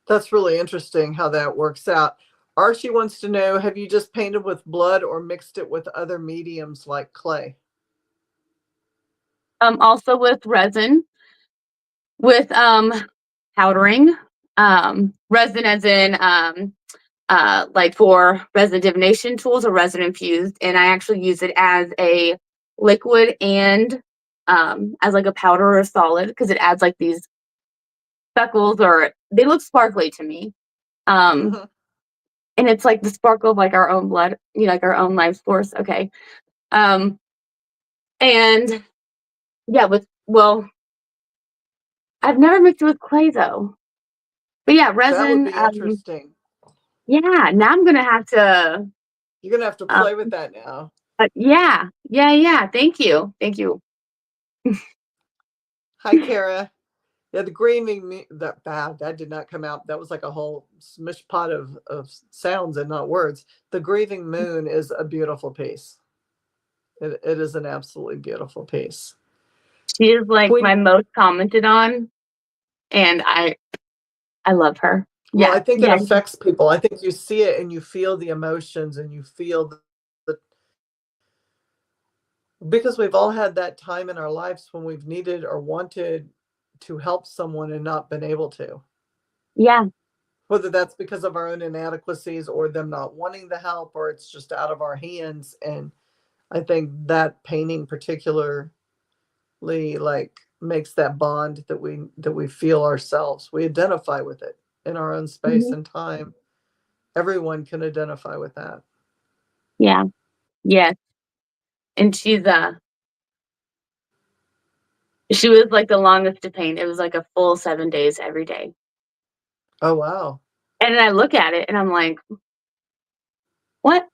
That's really interesting how that works out. Archie wants to know, have you just painted with blood or mixed it with other mediums like clay? Also with resin, with powdering, resin as in like for resin divination tools or resin infused, and I actually use it as a liquid and as like a powder or a solid because it adds like these speckles, or they look sparkly to me. Mm-hmm. And it's like the sparkle of like our own blood, like our own life force. Okay. And yeah, I've never mixed it with clay though. But yeah, That would resin. be interesting. Yeah, now I'm gonna have to. You're going to have to Uh, play with that now. yeah. Thank you. Hi, Kara. Yeah, the grieving, that did not come out. That was like a whole smish pot of sounds and not words. The grieving moon is a beautiful piece. It is an absolutely beautiful piece. She is like Queen, my most commented on, and I love her. well, I think it Yeah. affects people. I think you see it and you feel the emotions and you feel the because we've all had that time in our lives when we've needed or wanted to help someone and not been able to. Yeah. Whether that's because of our own inadequacies or them not wanting the help or it's just out of our hands. And I think that painting particularly like makes that bond that we feel ourselves. We identify with it in our own space Mhm. and time. Everyone can identify with that. Yeah. Yes. And she was like the longest to paint. It was like a full 7 days every day. Oh wow. And then I look at it and I'm like, what?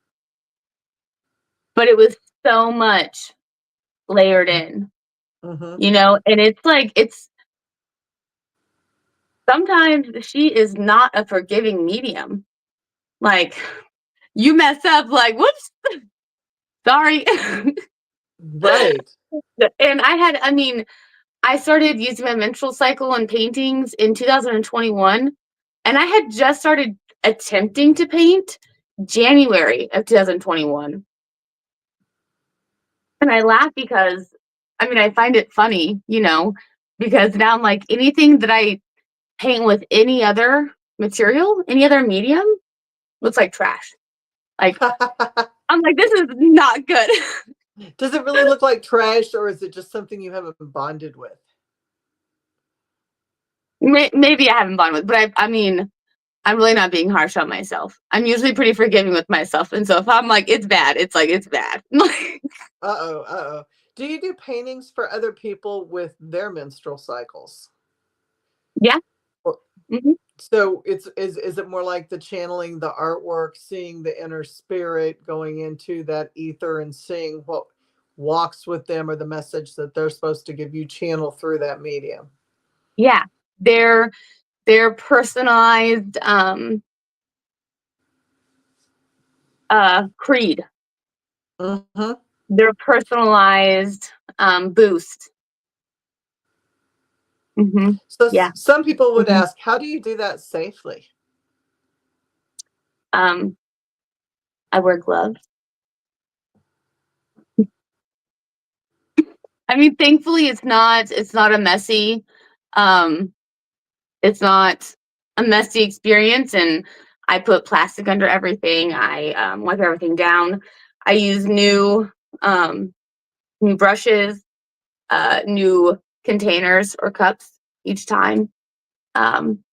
But it was so much layered in, Mm-hmm. and it's like sometimes she is not a forgiving medium. Like you mess up, like, whoops, sorry. Right. And I started using my menstrual cycle and paintings in 2021, and I had just started attempting to paint January of 2021. And I laugh because, I find it funny, because now I'm like, anything that I paint with any other material, any other medium, looks like trash. Like, I'm like, this is not good. Does it really look like trash or is it just something you haven't bonded with? Maybe I haven't bonded with, but I mean, I'm really not being harsh on myself. I'm usually pretty forgiving with myself. And so if I'm like, it's bad, it's like, it's bad. Uh-oh, uh-oh. Do you do paintings for other people with their menstrual cycles? Yeah. Or, Hmm. so is it more like the channeling, the artwork, seeing the inner spirit, going into that ether and seeing what walks with them or the message that they're supposed to give you channel through that medium? Yeah. They're personalized creed. Mm-hmm. Their personalized boost. Hmm. So Yeah. some people would Hmm. ask, how do you do that safely? Um, I wear gloves. I mean, thankfully, it's not a messy, um, it's not a messy experience, and I put plastic under everything. I wipe everything down. I use um, new brushes, new containers or cups each time. Um,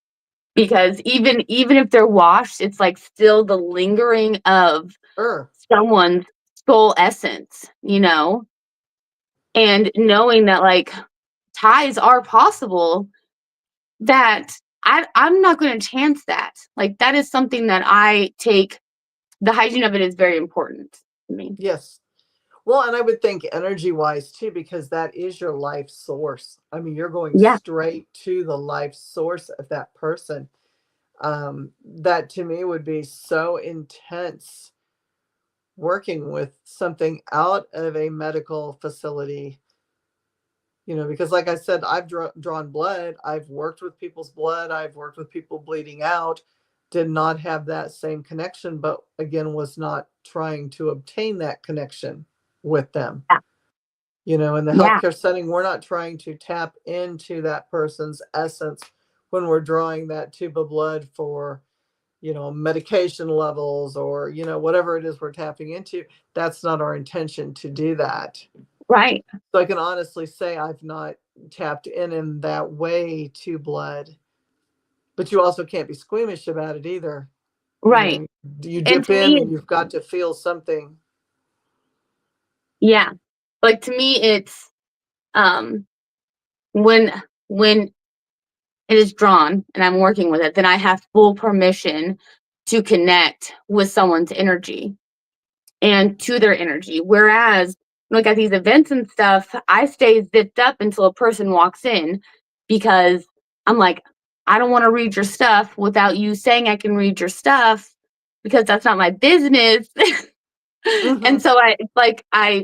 because even if they're washed, it's like still the lingering of Sure. someone's soul essence, and knowing that like ties are possible, that I'm not going to chance that. Like that is something that I take. The hygiene of it is very important to me. Yes. Well, and I would think energy wise too, because that is your life source. I mean, you're going Yeah, straight to the life source of that person. That to me would be so intense working with something out of a medical facility, because like I said, I've drawn blood, I've worked with people's blood, I've worked with people bleeding out, did not have that same connection, but again, was not trying to obtain that connection with them. yeah, In the yeah. healthcare setting, we're not trying to tap into that person's essence when we're drawing that tube of blood for, medication levels or, whatever it is we're tapping into. That's not our intention to do that. Right, So I can honestly say I've not tapped in that way to blood, but you also can't be squeamish about it either. You right. know, you And dip to in me, and you've got to feel something. yeah, like to me, it's um when when it is drawn and I'm working with it, then I have full permission to connect with someone's energy and to their energy. Whereas, like at these events and stuff, I stay zipped up until a person walks in because I'm like, I don't want to read your stuff without you saying I can read your stuff because that's not my business. And Hmm. so I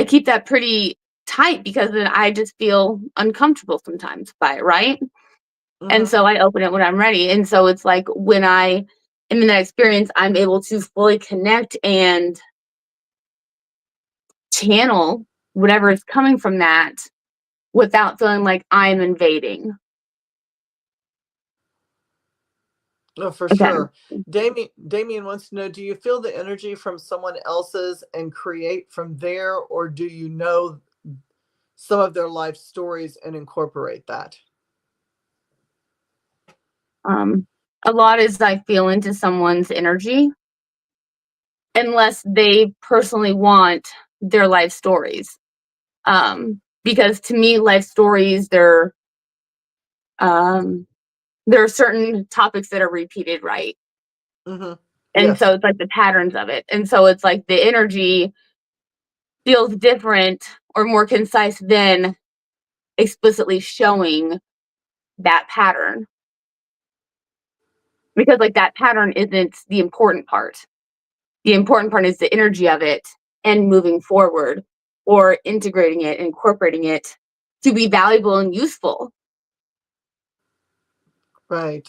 keep that pretty tight because then I just feel uncomfortable sometimes by it, right? And Hmm. so I open it when I'm ready. And so it's like when I am in that experience, I'm able to fully connect and channel whatever is coming from that without feeling like I'm invading. Oh, for Okay. sure. Damien wants to know, do you feel the energy from someone else's and create from there, or do you know some of their life stories and incorporate that? Um, a lot is I feel into someone's energy unless they personally want their life stories. Because to me, life stories, um, there are certain topics that are repeated, right? Hmm. And Yes. so it's like the patterns of it. And so it's like the energy feels different or more concise than explicitly showing that pattern, because like that pattern isn't the important part. The important part is the energy of it and moving forward or integrating it, incorporating it to be valuable and useful. Right.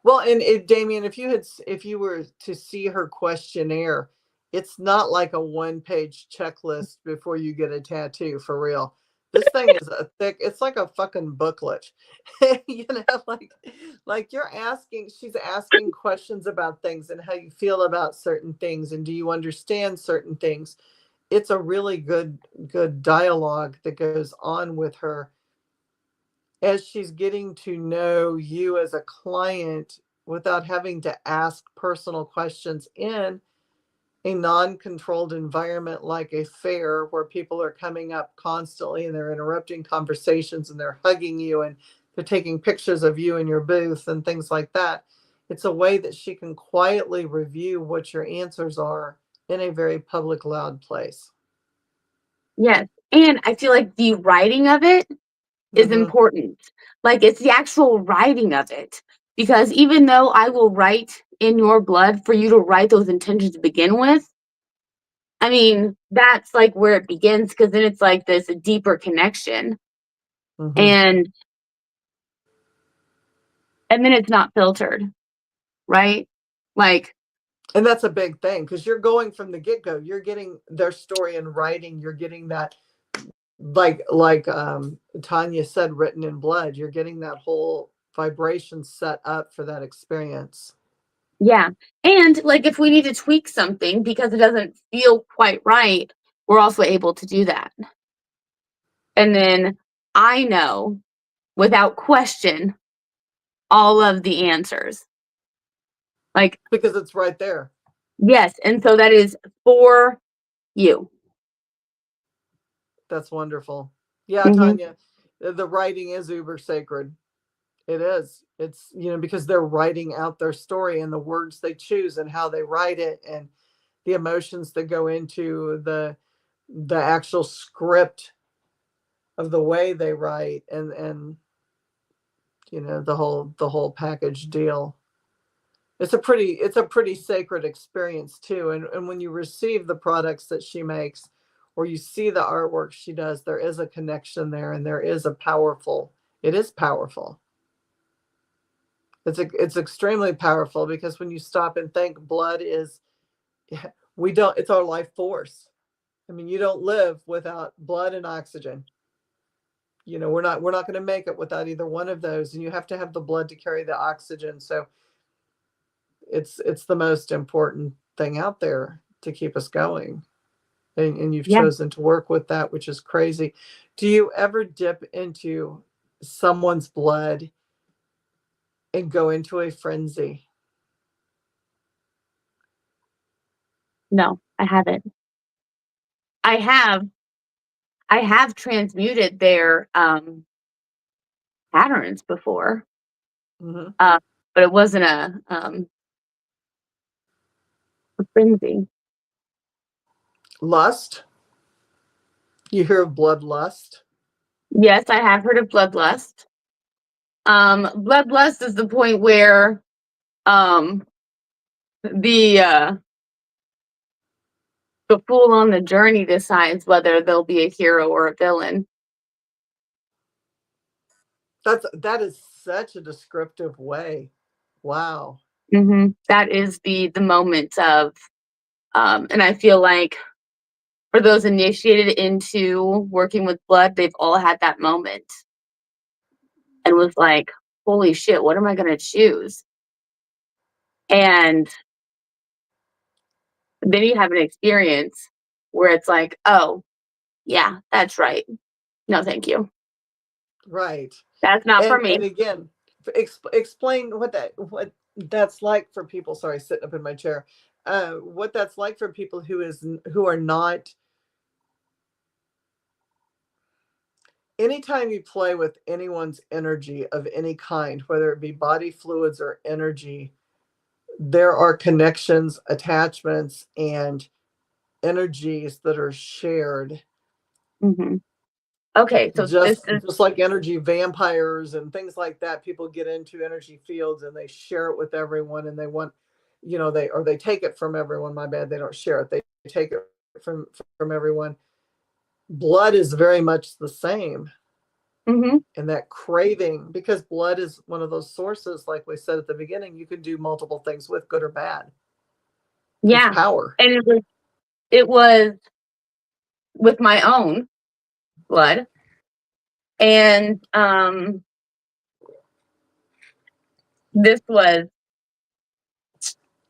Well, and Damien, if you were to see her questionnaire, it's not like a one-page checklist before you get a tattoo for real. This thing is a thick, it's like a fucking booklet. Like she's asking questions about things and how you feel about certain things and do you understand certain things. It's a really good dialogue that goes on with her. as she's getting to know you as a client without having to ask personal questions in a non-controlled environment like a fair where people are coming up constantly and they're interrupting conversations and they're hugging you and they're taking pictures of you in your booth and things like that. It's a way that she can quietly review what your answers are in a very public, loud place. Yes. And I feel like the writing of it is Mm-hmm. important. Like it's the actual writing of it. Because even though I will write in your blood for you to write those intentions to begin with, I mean, that's like where it begins because then it's like this deeper connection. Mm-hmm. And then it's not filtered, right? Like, And that's a big thing because you're going from the get-go. You're getting their story in writing. You're getting that, like Tanya said, written in blood. You're getting that whole vibration set up for that experience. yeah. And like if we need to tweak something because it doesn't feel quite right, we're also able to do that. And then I know without question all of the answers. Like, Because it's right there. yes. And so that is for you. That's wonderful. Yeah, Hmm. Tanya, the writing is uber sacred. It is. It's, because they're writing out their story and the words they choose and how they write it and the emotions that go into the actual script of the way they write and the whole package deal. It's a pretty sacred experience too. And when you receive the products that she makes or you see the artwork she does, there is a connection there and there is it is powerful. It's extremely powerful because when you stop and think, blood is it's our life force. I mean, you don't live without blood and oxygen. We're not going to make it without either one of those, and you have to have the blood to carry the oxygen. So it's the most important thing out there to keep us going. And you've Yeah. chosen to work with that, which is crazy. Do you ever dip into someone's blood and go into a frenzy? No, I haven't. I have transmuted their patterns before. Mm-hmm. But it wasn't a frenzy. Lust? You hear of bloodlust? Yes, I have heard of bloodlust. Bloodlust is the point where um the the fool on the journey decides whether they'll be a hero or a villain. That is such a descriptive way. Wow. That is the moment of and I feel like for those initiated into working with blood, they've all had that moment and was like, holy shit, what am I going to choose? And then you have an experience where it's like, oh, yeah, that's right. No, thank you. Right. That's not for And me. again, explain what that's like for people. Sorry, sitting up in my chair. What that's like for people who are not. Anytime you play with anyone's energy of any kind, whether it be body fluids or energy, there are connections, attachments, and energies that are shared. Hmm. Okay, so this just is just like energy vampires and things like that, people get into energy fields and they share it with everyone and they want, they take it from everyone. My bad, they don't share it, they take it from everyone. Blood is very much the same. hmm And that craving, because blood is one of those sources, like we said at the beginning, you can do multiple things with, good or bad. It's yeah. power. And it was with my own blood. And this was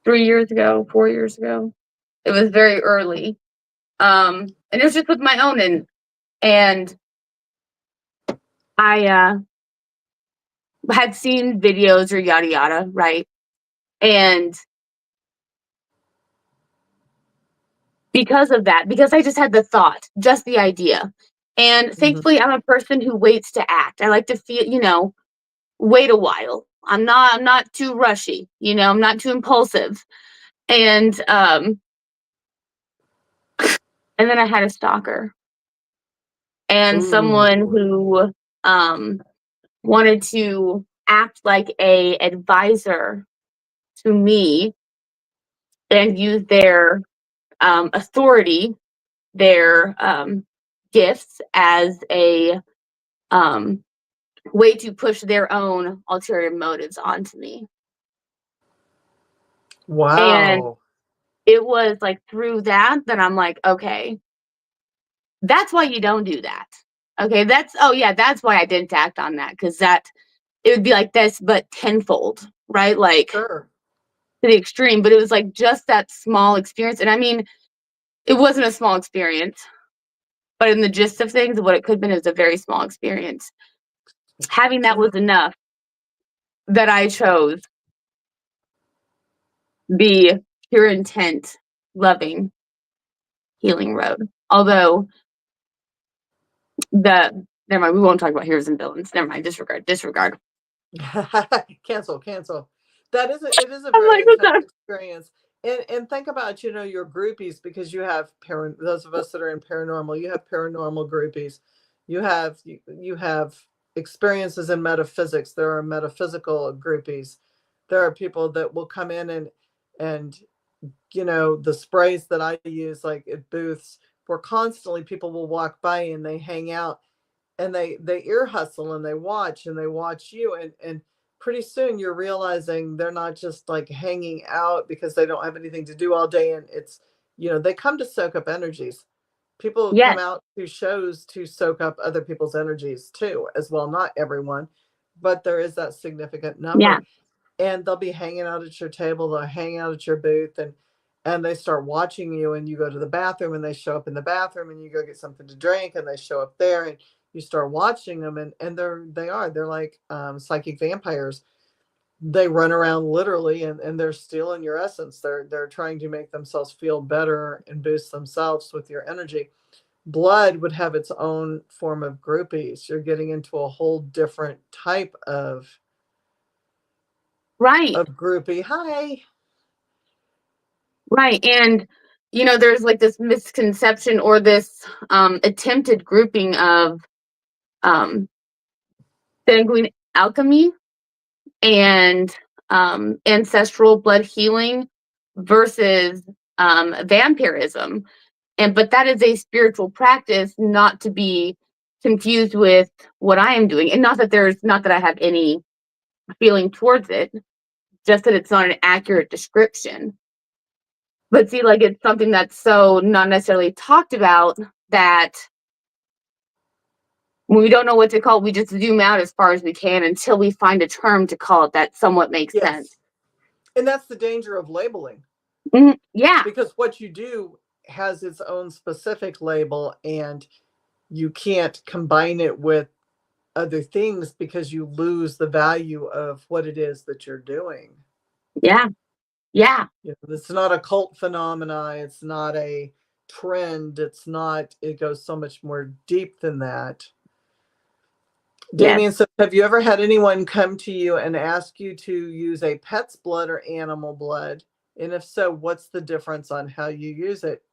3 years ago, 4 years ago. It was very early. And it was just with my own and I had seen videos or yada yada, right? And because of that, because I just had the thought, just the idea. And thankfully I'm a person who waits to act. I like to feel, wait a while. I'm not too rushy, I'm not too impulsive. And then I had a stalker and someone Ooh. who wanted to act like a advisor to me and use their authority, their gifts as a way to push their own ulterior motives onto me. And Wow. it was like through that I'm like, okay, that's why you don't do that. Okay, that's why I didn't act on that, because it would be like this, but tenfold, right? Like to Sure. the extreme. But it was like just that small experience. And I mean, it wasn't a small experience, but in the gist of things, what it could have been is a very small experience. Having that was enough that I chose the pure intent, loving, healing road. Although never mind, we won't talk about heroes and villains. Never mind, disregard. Cancel. It is a I'm very like, intense okay. experience. And think about, your groupies, because you have those of us that are in paranormal, you have paranormal groupies. You have experiences in metaphysics. There are metaphysical groupies. There are people that will come in and the sprays that I use, like at booths, where constantly people will walk by and they hang out and they ear hustle and they watch you, and pretty soon you're realizing they're not just like hanging out because they don't have anything to do all day, and it's they come to soak up energies. People come Yes, out to shows to soak up other people's energies too, as well. Not everyone, but there is that significant yeah, number, and they'll be hanging out at your table, they'll hang out at your booth, and they start watching you, and you go to the bathroom and they show up in the bathroom, and you go get something to drink and they show up there, and you start watching them, and they're like psychic vampires. They run around literally, and they're stealing your essence. They're trying to make themselves feel better and boost themselves with your energy. Blood would have its own form of groupies. You're getting into a whole different type right, of groupie. Hi. right. And there's like this misconception or this attempted grouping of um sanguine alchemy and ancestral blood healing versus vampirism. But that is a spiritual practice, not to be confused with what I am doing. And not that I have any feeling towards it, just that it's not an accurate description. But see, like, it's something that's so not necessarily talked about that when we don't know what to call it, we just zoom out as far as we can until we find a term to call it that somewhat makes sense. Yes. And that's the danger of labeling, Yeah, because what you do has its own specific label, and you can't combine it with other things because you lose the value of what it is that you're doing. yeah, yeah, It's not a cult phenomena, it's not a trend, it goes so much more deep than that. yes. Damien, so have you ever had anyone come to you and ask you to use a pet's blood or animal blood? And if so, what's the difference on how you use it?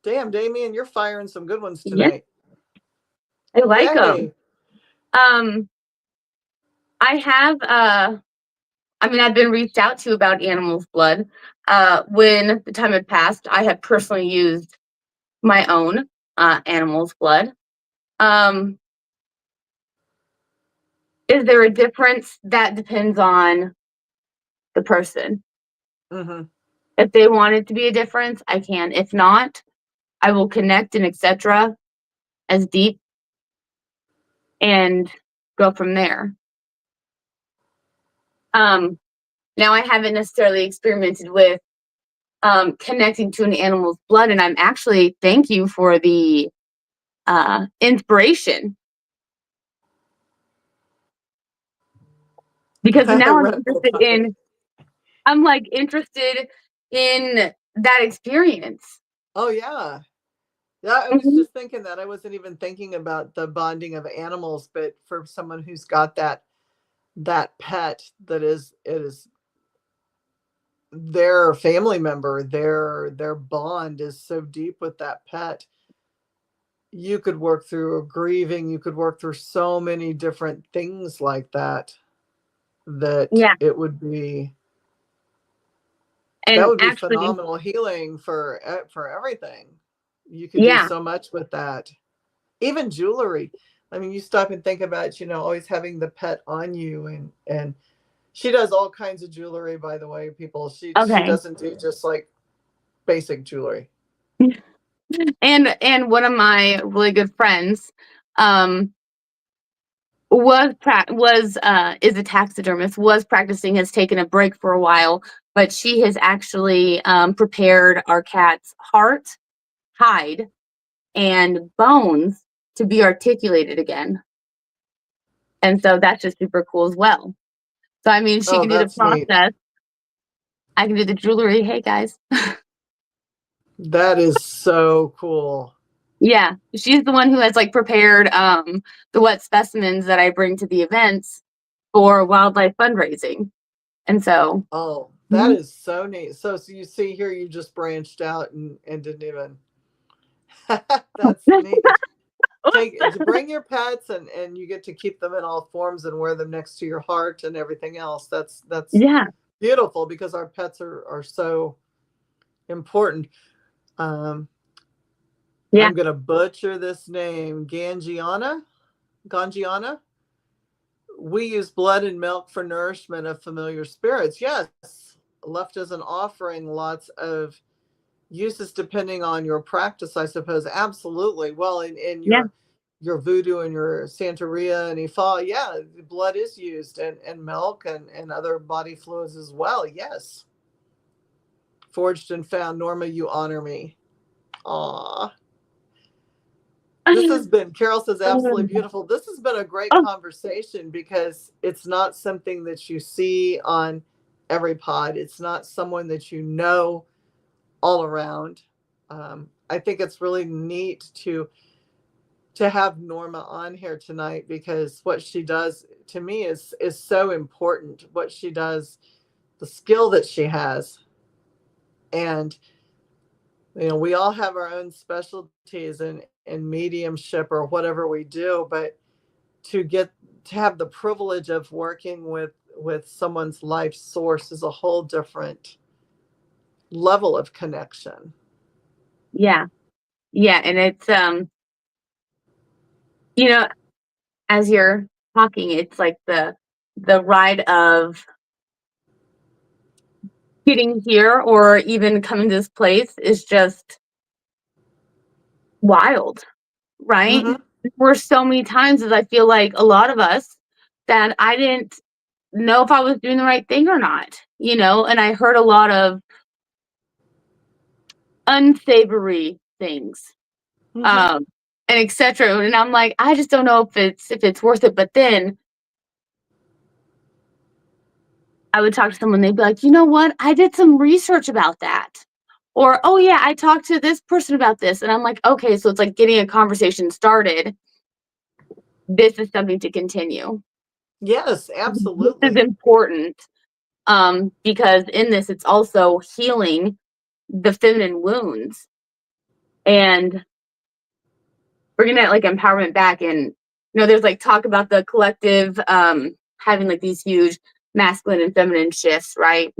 Damn, Damien, you're firing some good ones Yes, tonight. I like them. Yay. Um, I have, I've been reached out to about animals' blood. When the time had passed, I had personally used my own animal's blood. Um, is there a difference? That depends on the person. Mm-hmm. If they want it to be a difference, I can. If not, I will connect and etc. as deep and go from there. Now I haven't necessarily experimented with connecting to an animal's blood, and I'm actually thank you for the inspiration. because now Rental car. I'm like interested in that experience. Oh yeah. Yeah, I was Mhm. just thinking that. I wasn't even thinking about the bonding of animals, but for someone who's got that pet that is it is their family member, their bond is so deep with that pet. You could work through grieving, you could work through so many different things like that, that Yeah. it would be that And would be actually, phenomenal healing for everything. You could do yeah. so much with that. Even jewelry. I mean, you stop and think about, always having the pet on you, and she does all kinds of jewelry, by the way, people. She Okay. doesn't do just like basic jewelry. And one of my really good friends, um, is a taxidermist, was practicing, has taken a break for a while, but she has actually prepared our cat's heart, hide, and bones to be articulated again. And so that's just super cool as well. So I mean, she Oh, can do the that's neat. process. I can do the jewelry. Hey guys. That is so cool. Yeah, she's the one who has like prepared the wet specimens that I bring to the events for wildlife fundraising. And so, Oh, that mhm. is so neat. So you see here, you just branched out and didn't even. That's neat. To bring your pets, and you get to keep them in all forms and wear them next to your heart and everything else. That's Yeah, beautiful, because our pets are so important. Um, yeah, I'm gonna butcher this name, Gangiana. We use blood and milk for nourishment of familiar spirits. Yes, left as an offering. Lots of uses depending on your practice, I suppose. Absolutely. Well, in yeah, your voodoo and your Santeria and Ifa, yeah, blood is used, and milk and other body fluids as well. Yes. Forged and found. Norma, you honor me. Aw. This has been, Carol says, absolutely beautiful. This has been a great oh, conversation, because it's not something that you see on every pod. It's not someone that you know all around. I think it's really neat to have Norma on here tonight, because what she does to me is so important. What she does, the skill that she has, and we all have our own specialties in mediumship or whatever we do, but to have the privilege of working with someone's life source is a whole different level of connection. yeah, yeah. And it's you know, as you're talking, it's like the ride of getting here or even coming to this place is just wild, right? Mm-hmm. There were so many times, as I feel like a lot of us, that I didn't know if I was doing the right thing or not, and I heard a lot of unsavory things, Mm-hmm. um, and etc. And I'm like, I just don't know if it's worth it. But then I would talk to someone, they'd be like, you know what? I did some research about that. Or, oh yeah, I talked to this person about this. And I'm like, okay, so it's like getting a conversation started. This is something to continue. Yes, This is absolutely. important. Because in this, it's also healing the feminine wounds and bringing that like empowerment back. And there's like talk about the collective having like these huge masculine and feminine shifts, right?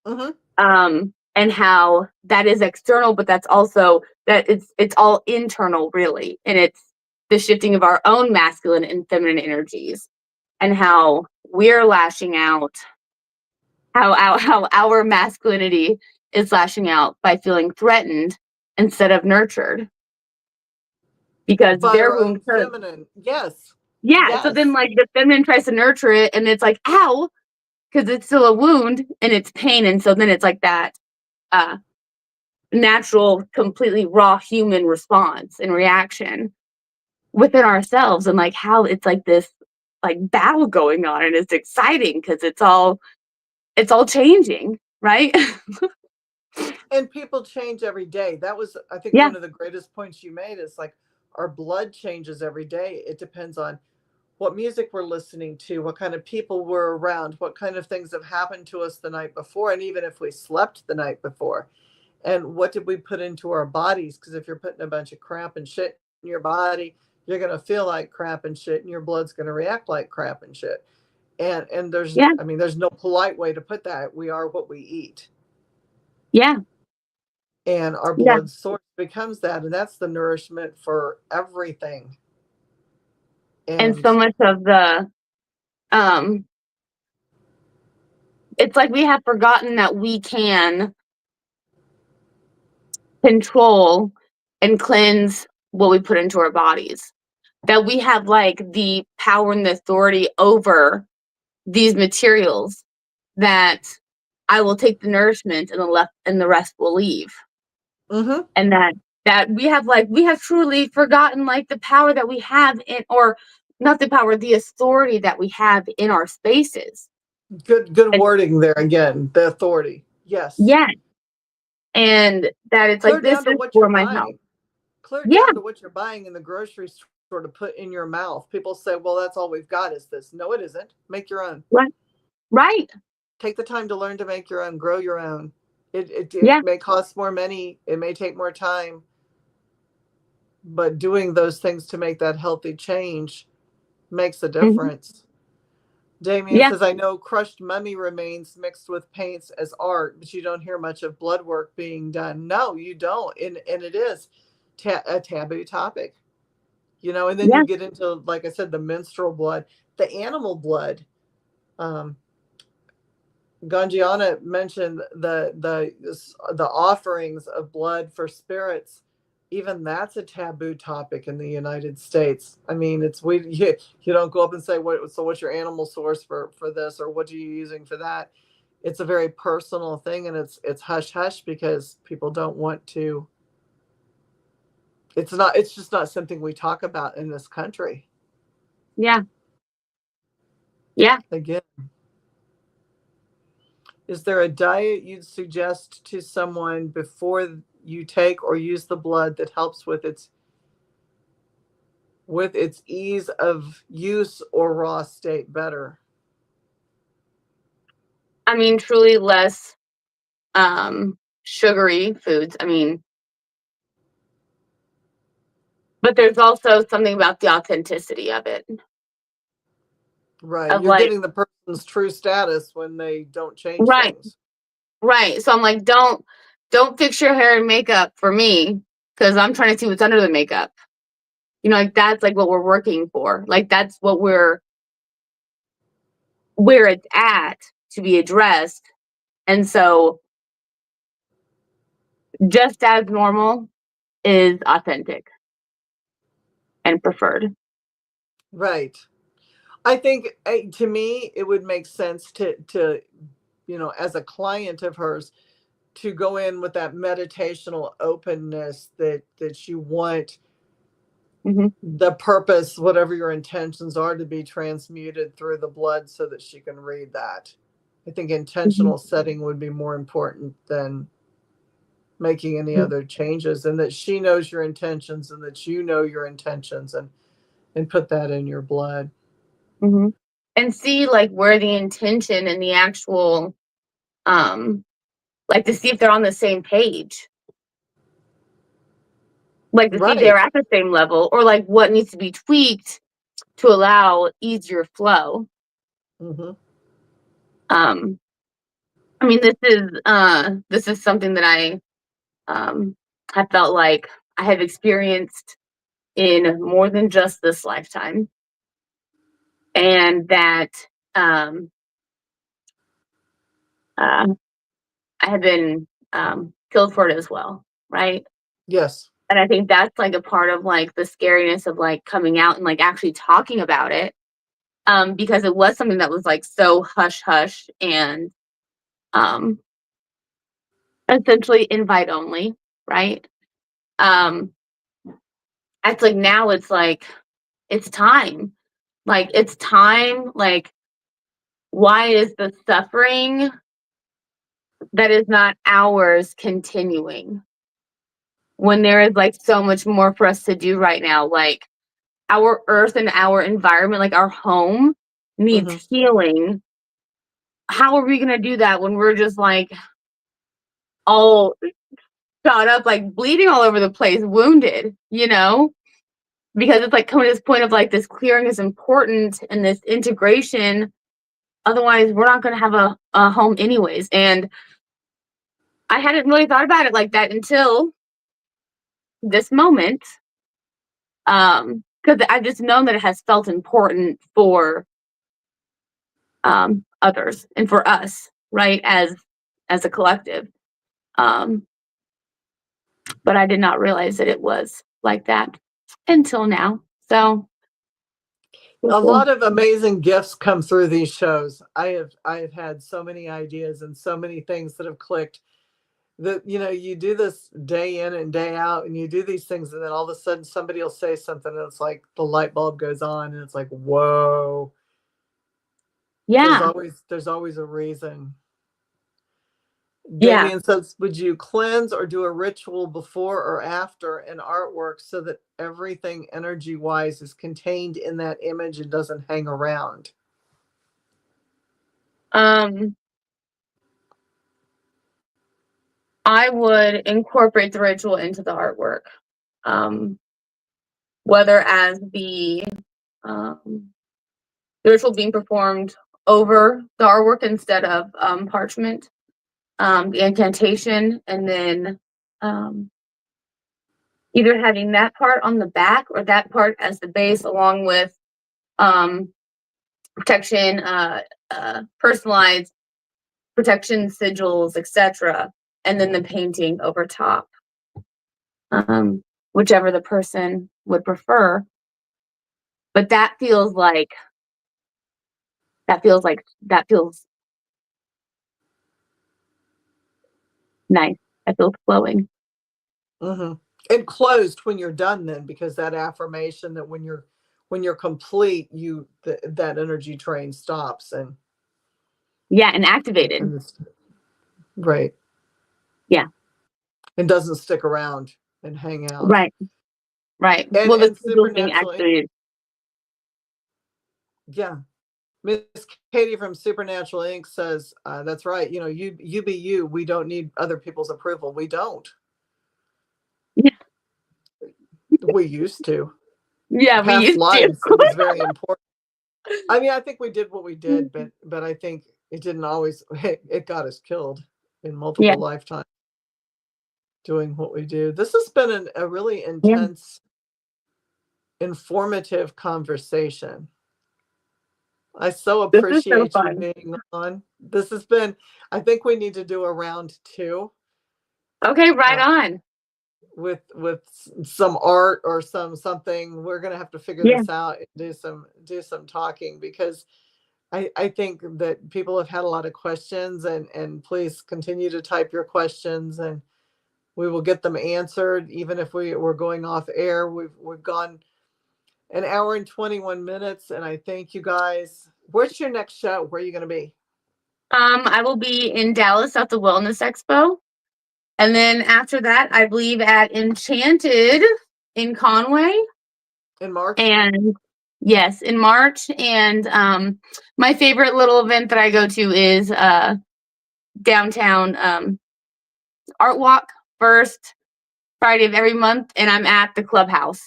Mm-hmm. And how that is external, but that's also that it's all internal, really, and it's the shifting of our own masculine and feminine energies, and how we're lashing out, how our masculinity is lashing out by feeling threatened instead of nurtured because By their our wound own hurt. feminine. Yes. Yeah, so then Yes. like the feminine tries to nurture it, and it's like ow, because it's still a wound and it's pain, and so then it's like that uh natural, completely raw human response and reaction within ourselves, and like how it's like this like battle going on, and it's exciting because it's all changing, right? And people change every day. That was, I think, Yeah, one of the greatest points you made is like our blood changes every day. It depends on what music we're listening to, what kind of people we're around, what kind of things have happened to us the night before, and even if we slept the night before. And what did we put into our bodies? Because if you're putting a bunch of crap and shit in your body, you're going to feel like crap and shit, and your blood's going to react like crap and shit. And there's, yeah, I mean, there's no polite way to put that. We are what we eat. yeah, And our yeah. blood source becomes that. And that's the nourishment for everything. And And so much of the um it's like we have forgotten that we can control and cleanse what we put into our bodies. That we have like the power and the authority over these materials, that I will take the nourishment and the rest will leave. mm-hmm. And that we have truly forgotten like the power that we have in, or not the power, the authority that we have in our spaces. Good And wording there again. The authority. Yes. yeah, and that it's like Clear this down to is what you're for my health. buying. Clear Yeah, down to what you're buying in the grocery store to put in your mouth. People say, well, that's all we've got is this. No, it isn't. Make your own. right, right. Take the time to learn to make your own, grow your own. It Yeah, may cost more money, it may take more time, but doing those things to make that healthy change makes a mhm, difference. Damien yeah, says, I know crushed mummy remains mixed with paints as art, but you don't hear much of blood work being done. No, you don't. And it is a taboo topic, and then yeah. you get into, like I said, the menstrual blood, the animal blood. Um, Ganjiana mentioned the offerings of blood for spirits. Even that's a taboo topic in the United States. I mean, it's we you don't go up and say what's your animal source for this, or what are you using for that. It's a very personal thing, and it's hush hush because people don't want to. It's just not something we talk about in this country. Yeah, yeah. Again, is there a diet you'd suggest to someone before you take or use the blood that helps with its ease of use or raw state better? I mean, truly less sugary foods. I mean, but there's also something about the authenticity of it. Right. Of You're like, getting the person's true status when they don't change right, things. right. So I'm like, don't fix your hair and makeup for me, because I'm trying to see what's under the makeup. Like that's like what we're working for. Like that's what where it's at to be addressed. And so just as normal is authentic and preferred. Right. I think, to me it would make sense to as a client of hers, to go in with that meditational openness that you want Hmm. the purpose, whatever your intentions are, to be transmuted through the blood so that she can read that. I think Hmm. intentional setting would be more important than making any other changes, and that she knows your intentions and that you know your intentions, and put that in your blood. Hmm. And see like where the intention and the actual, um, like to see if they're on the same page, like to see if they're Right. at the same level, or like what needs to be tweaked to allow easier flow. Hmm. Um, I mean, this is something that um, I felt like I have experienced in more than just this lifetime, and that um, uh, I have been killed for it as well, right? Yes. And I think that's like a part of like the scariness of like coming out and like actually talking about it, because it was something that was like so hush hush and um, essentially invite only, right? Um, it's like now it's like it's time. Like, it's time. Like, why is the suffering that is not ours continuing when there is like so much more for us to do right now? Like, our earth and our environment, like our home, needs healing. How are we gonna do that when we're just like all shot up, like bleeding all over the place, wounded, you know? Because it's like coming to this point of like this clearing is important and this integration. Otherwise, we're not going to have a home anyways. And I hadn't really thought about it like that until this moment. Because I've just known that it has felt important for others and for us, right? As a collective. But I did not realize that it was like that until now. So A lot of amazing gifts come through these shows. I have had so many ideas and so many things that have clicked. That, you know, you do this day in and day out, and you do these things, and then all of a sudden somebody will say something, and it's like the light bulb goes on, and it's like, whoa. Yeah. There's always a reason. Yeah. Damien says, would you cleanse or do a ritual before or after an artwork so that everything energy wise is contained in that image and doesn't hang around? I would incorporate the ritual into the artwork, whether as the ritual being performed over the artwork instead of parchment, the incantation, and then either having that part on the back or that part as the base, along with protection, personalized protection sigils, etc., and then the painting over top, whichever the person would prefer. But that feels nice. That feels flowing. And closed when you're done, then, because that affirmation that when you're complete, that energy train stops and activated. Right. Yeah. And doesn't stick around and hang out. Right. And, well, and Supernatural. Yeah. Miss Katie from Supernatural Inc. says, that's right. You know, you be you. We don't need other people's approval. We don't. Yeah. We used to. Yeah, Past we used lives, to. it was very important. I mean, I think we did what we did, but I think it didn't always. It got us killed in multiple lifetimes doing what we do. This has been a really intense, informative conversation. I so appreciate you being on. This has been. I think we need to do a round 2. Okay, right on. With some art or something. We're gonna have to figure this out and do some talking, because I think that people have had a lot of questions, and please continue to type your questions, and we will get them answered, even if we're going off air. We've gone an hour and 21 minutes, and I thank you guys. Where's your next show? Where are you going to be? I will be in Dallas at the Wellness Expo. And then after that, I believe at Enchanted in Conway. In March? And yes, in March. And my favorite little event that I go to is downtown Art Walk, first Friday of every month. And I'm at the Clubhouse.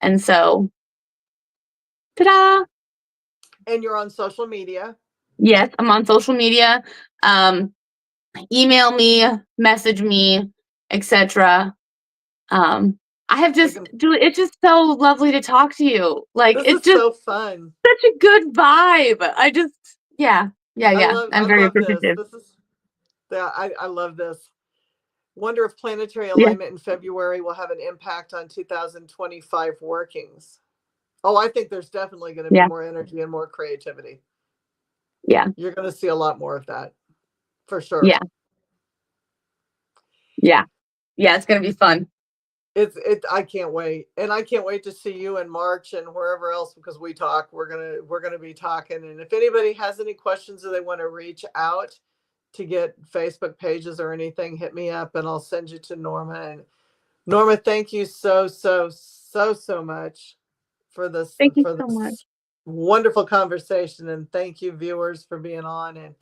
And so, ta-da! And you're on social media? Yes, I'm on social media. Email me, message me, etc. I have just it's just so lovely to talk to you. Like, this it's is just so fun. Such a good vibe. I just I'm very appreciative. I love this. Wonder if planetary alignment in February will have an impact on 2025 workings. Oh, I think there's definitely going to be more energy and more creativity. Yeah. You're going to see a lot more of that, for sure. Yeah. Yeah. Yeah, it's going to be fun. I can't wait. And I can't wait to see you in March and wherever else, because we're gonna be talking. And if anybody has any questions or they want to reach out to get Facebook pages or anything, hit me up and I'll send you to Norma. And Norma, thank you so much for this Thank you so much. wonderful conversation. And thank you, viewers, for being on and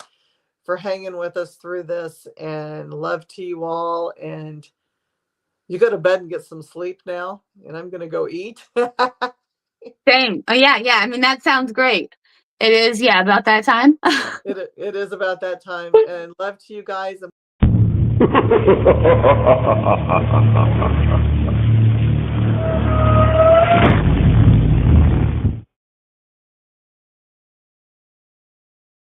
for hanging with us through this. And love to you all. And you go to bed and get some sleep now, and I'm gonna go eat. Same. Oh yeah, yeah. I mean, that sounds great. It is, yeah, about that time. It is about that time. And love to you guys.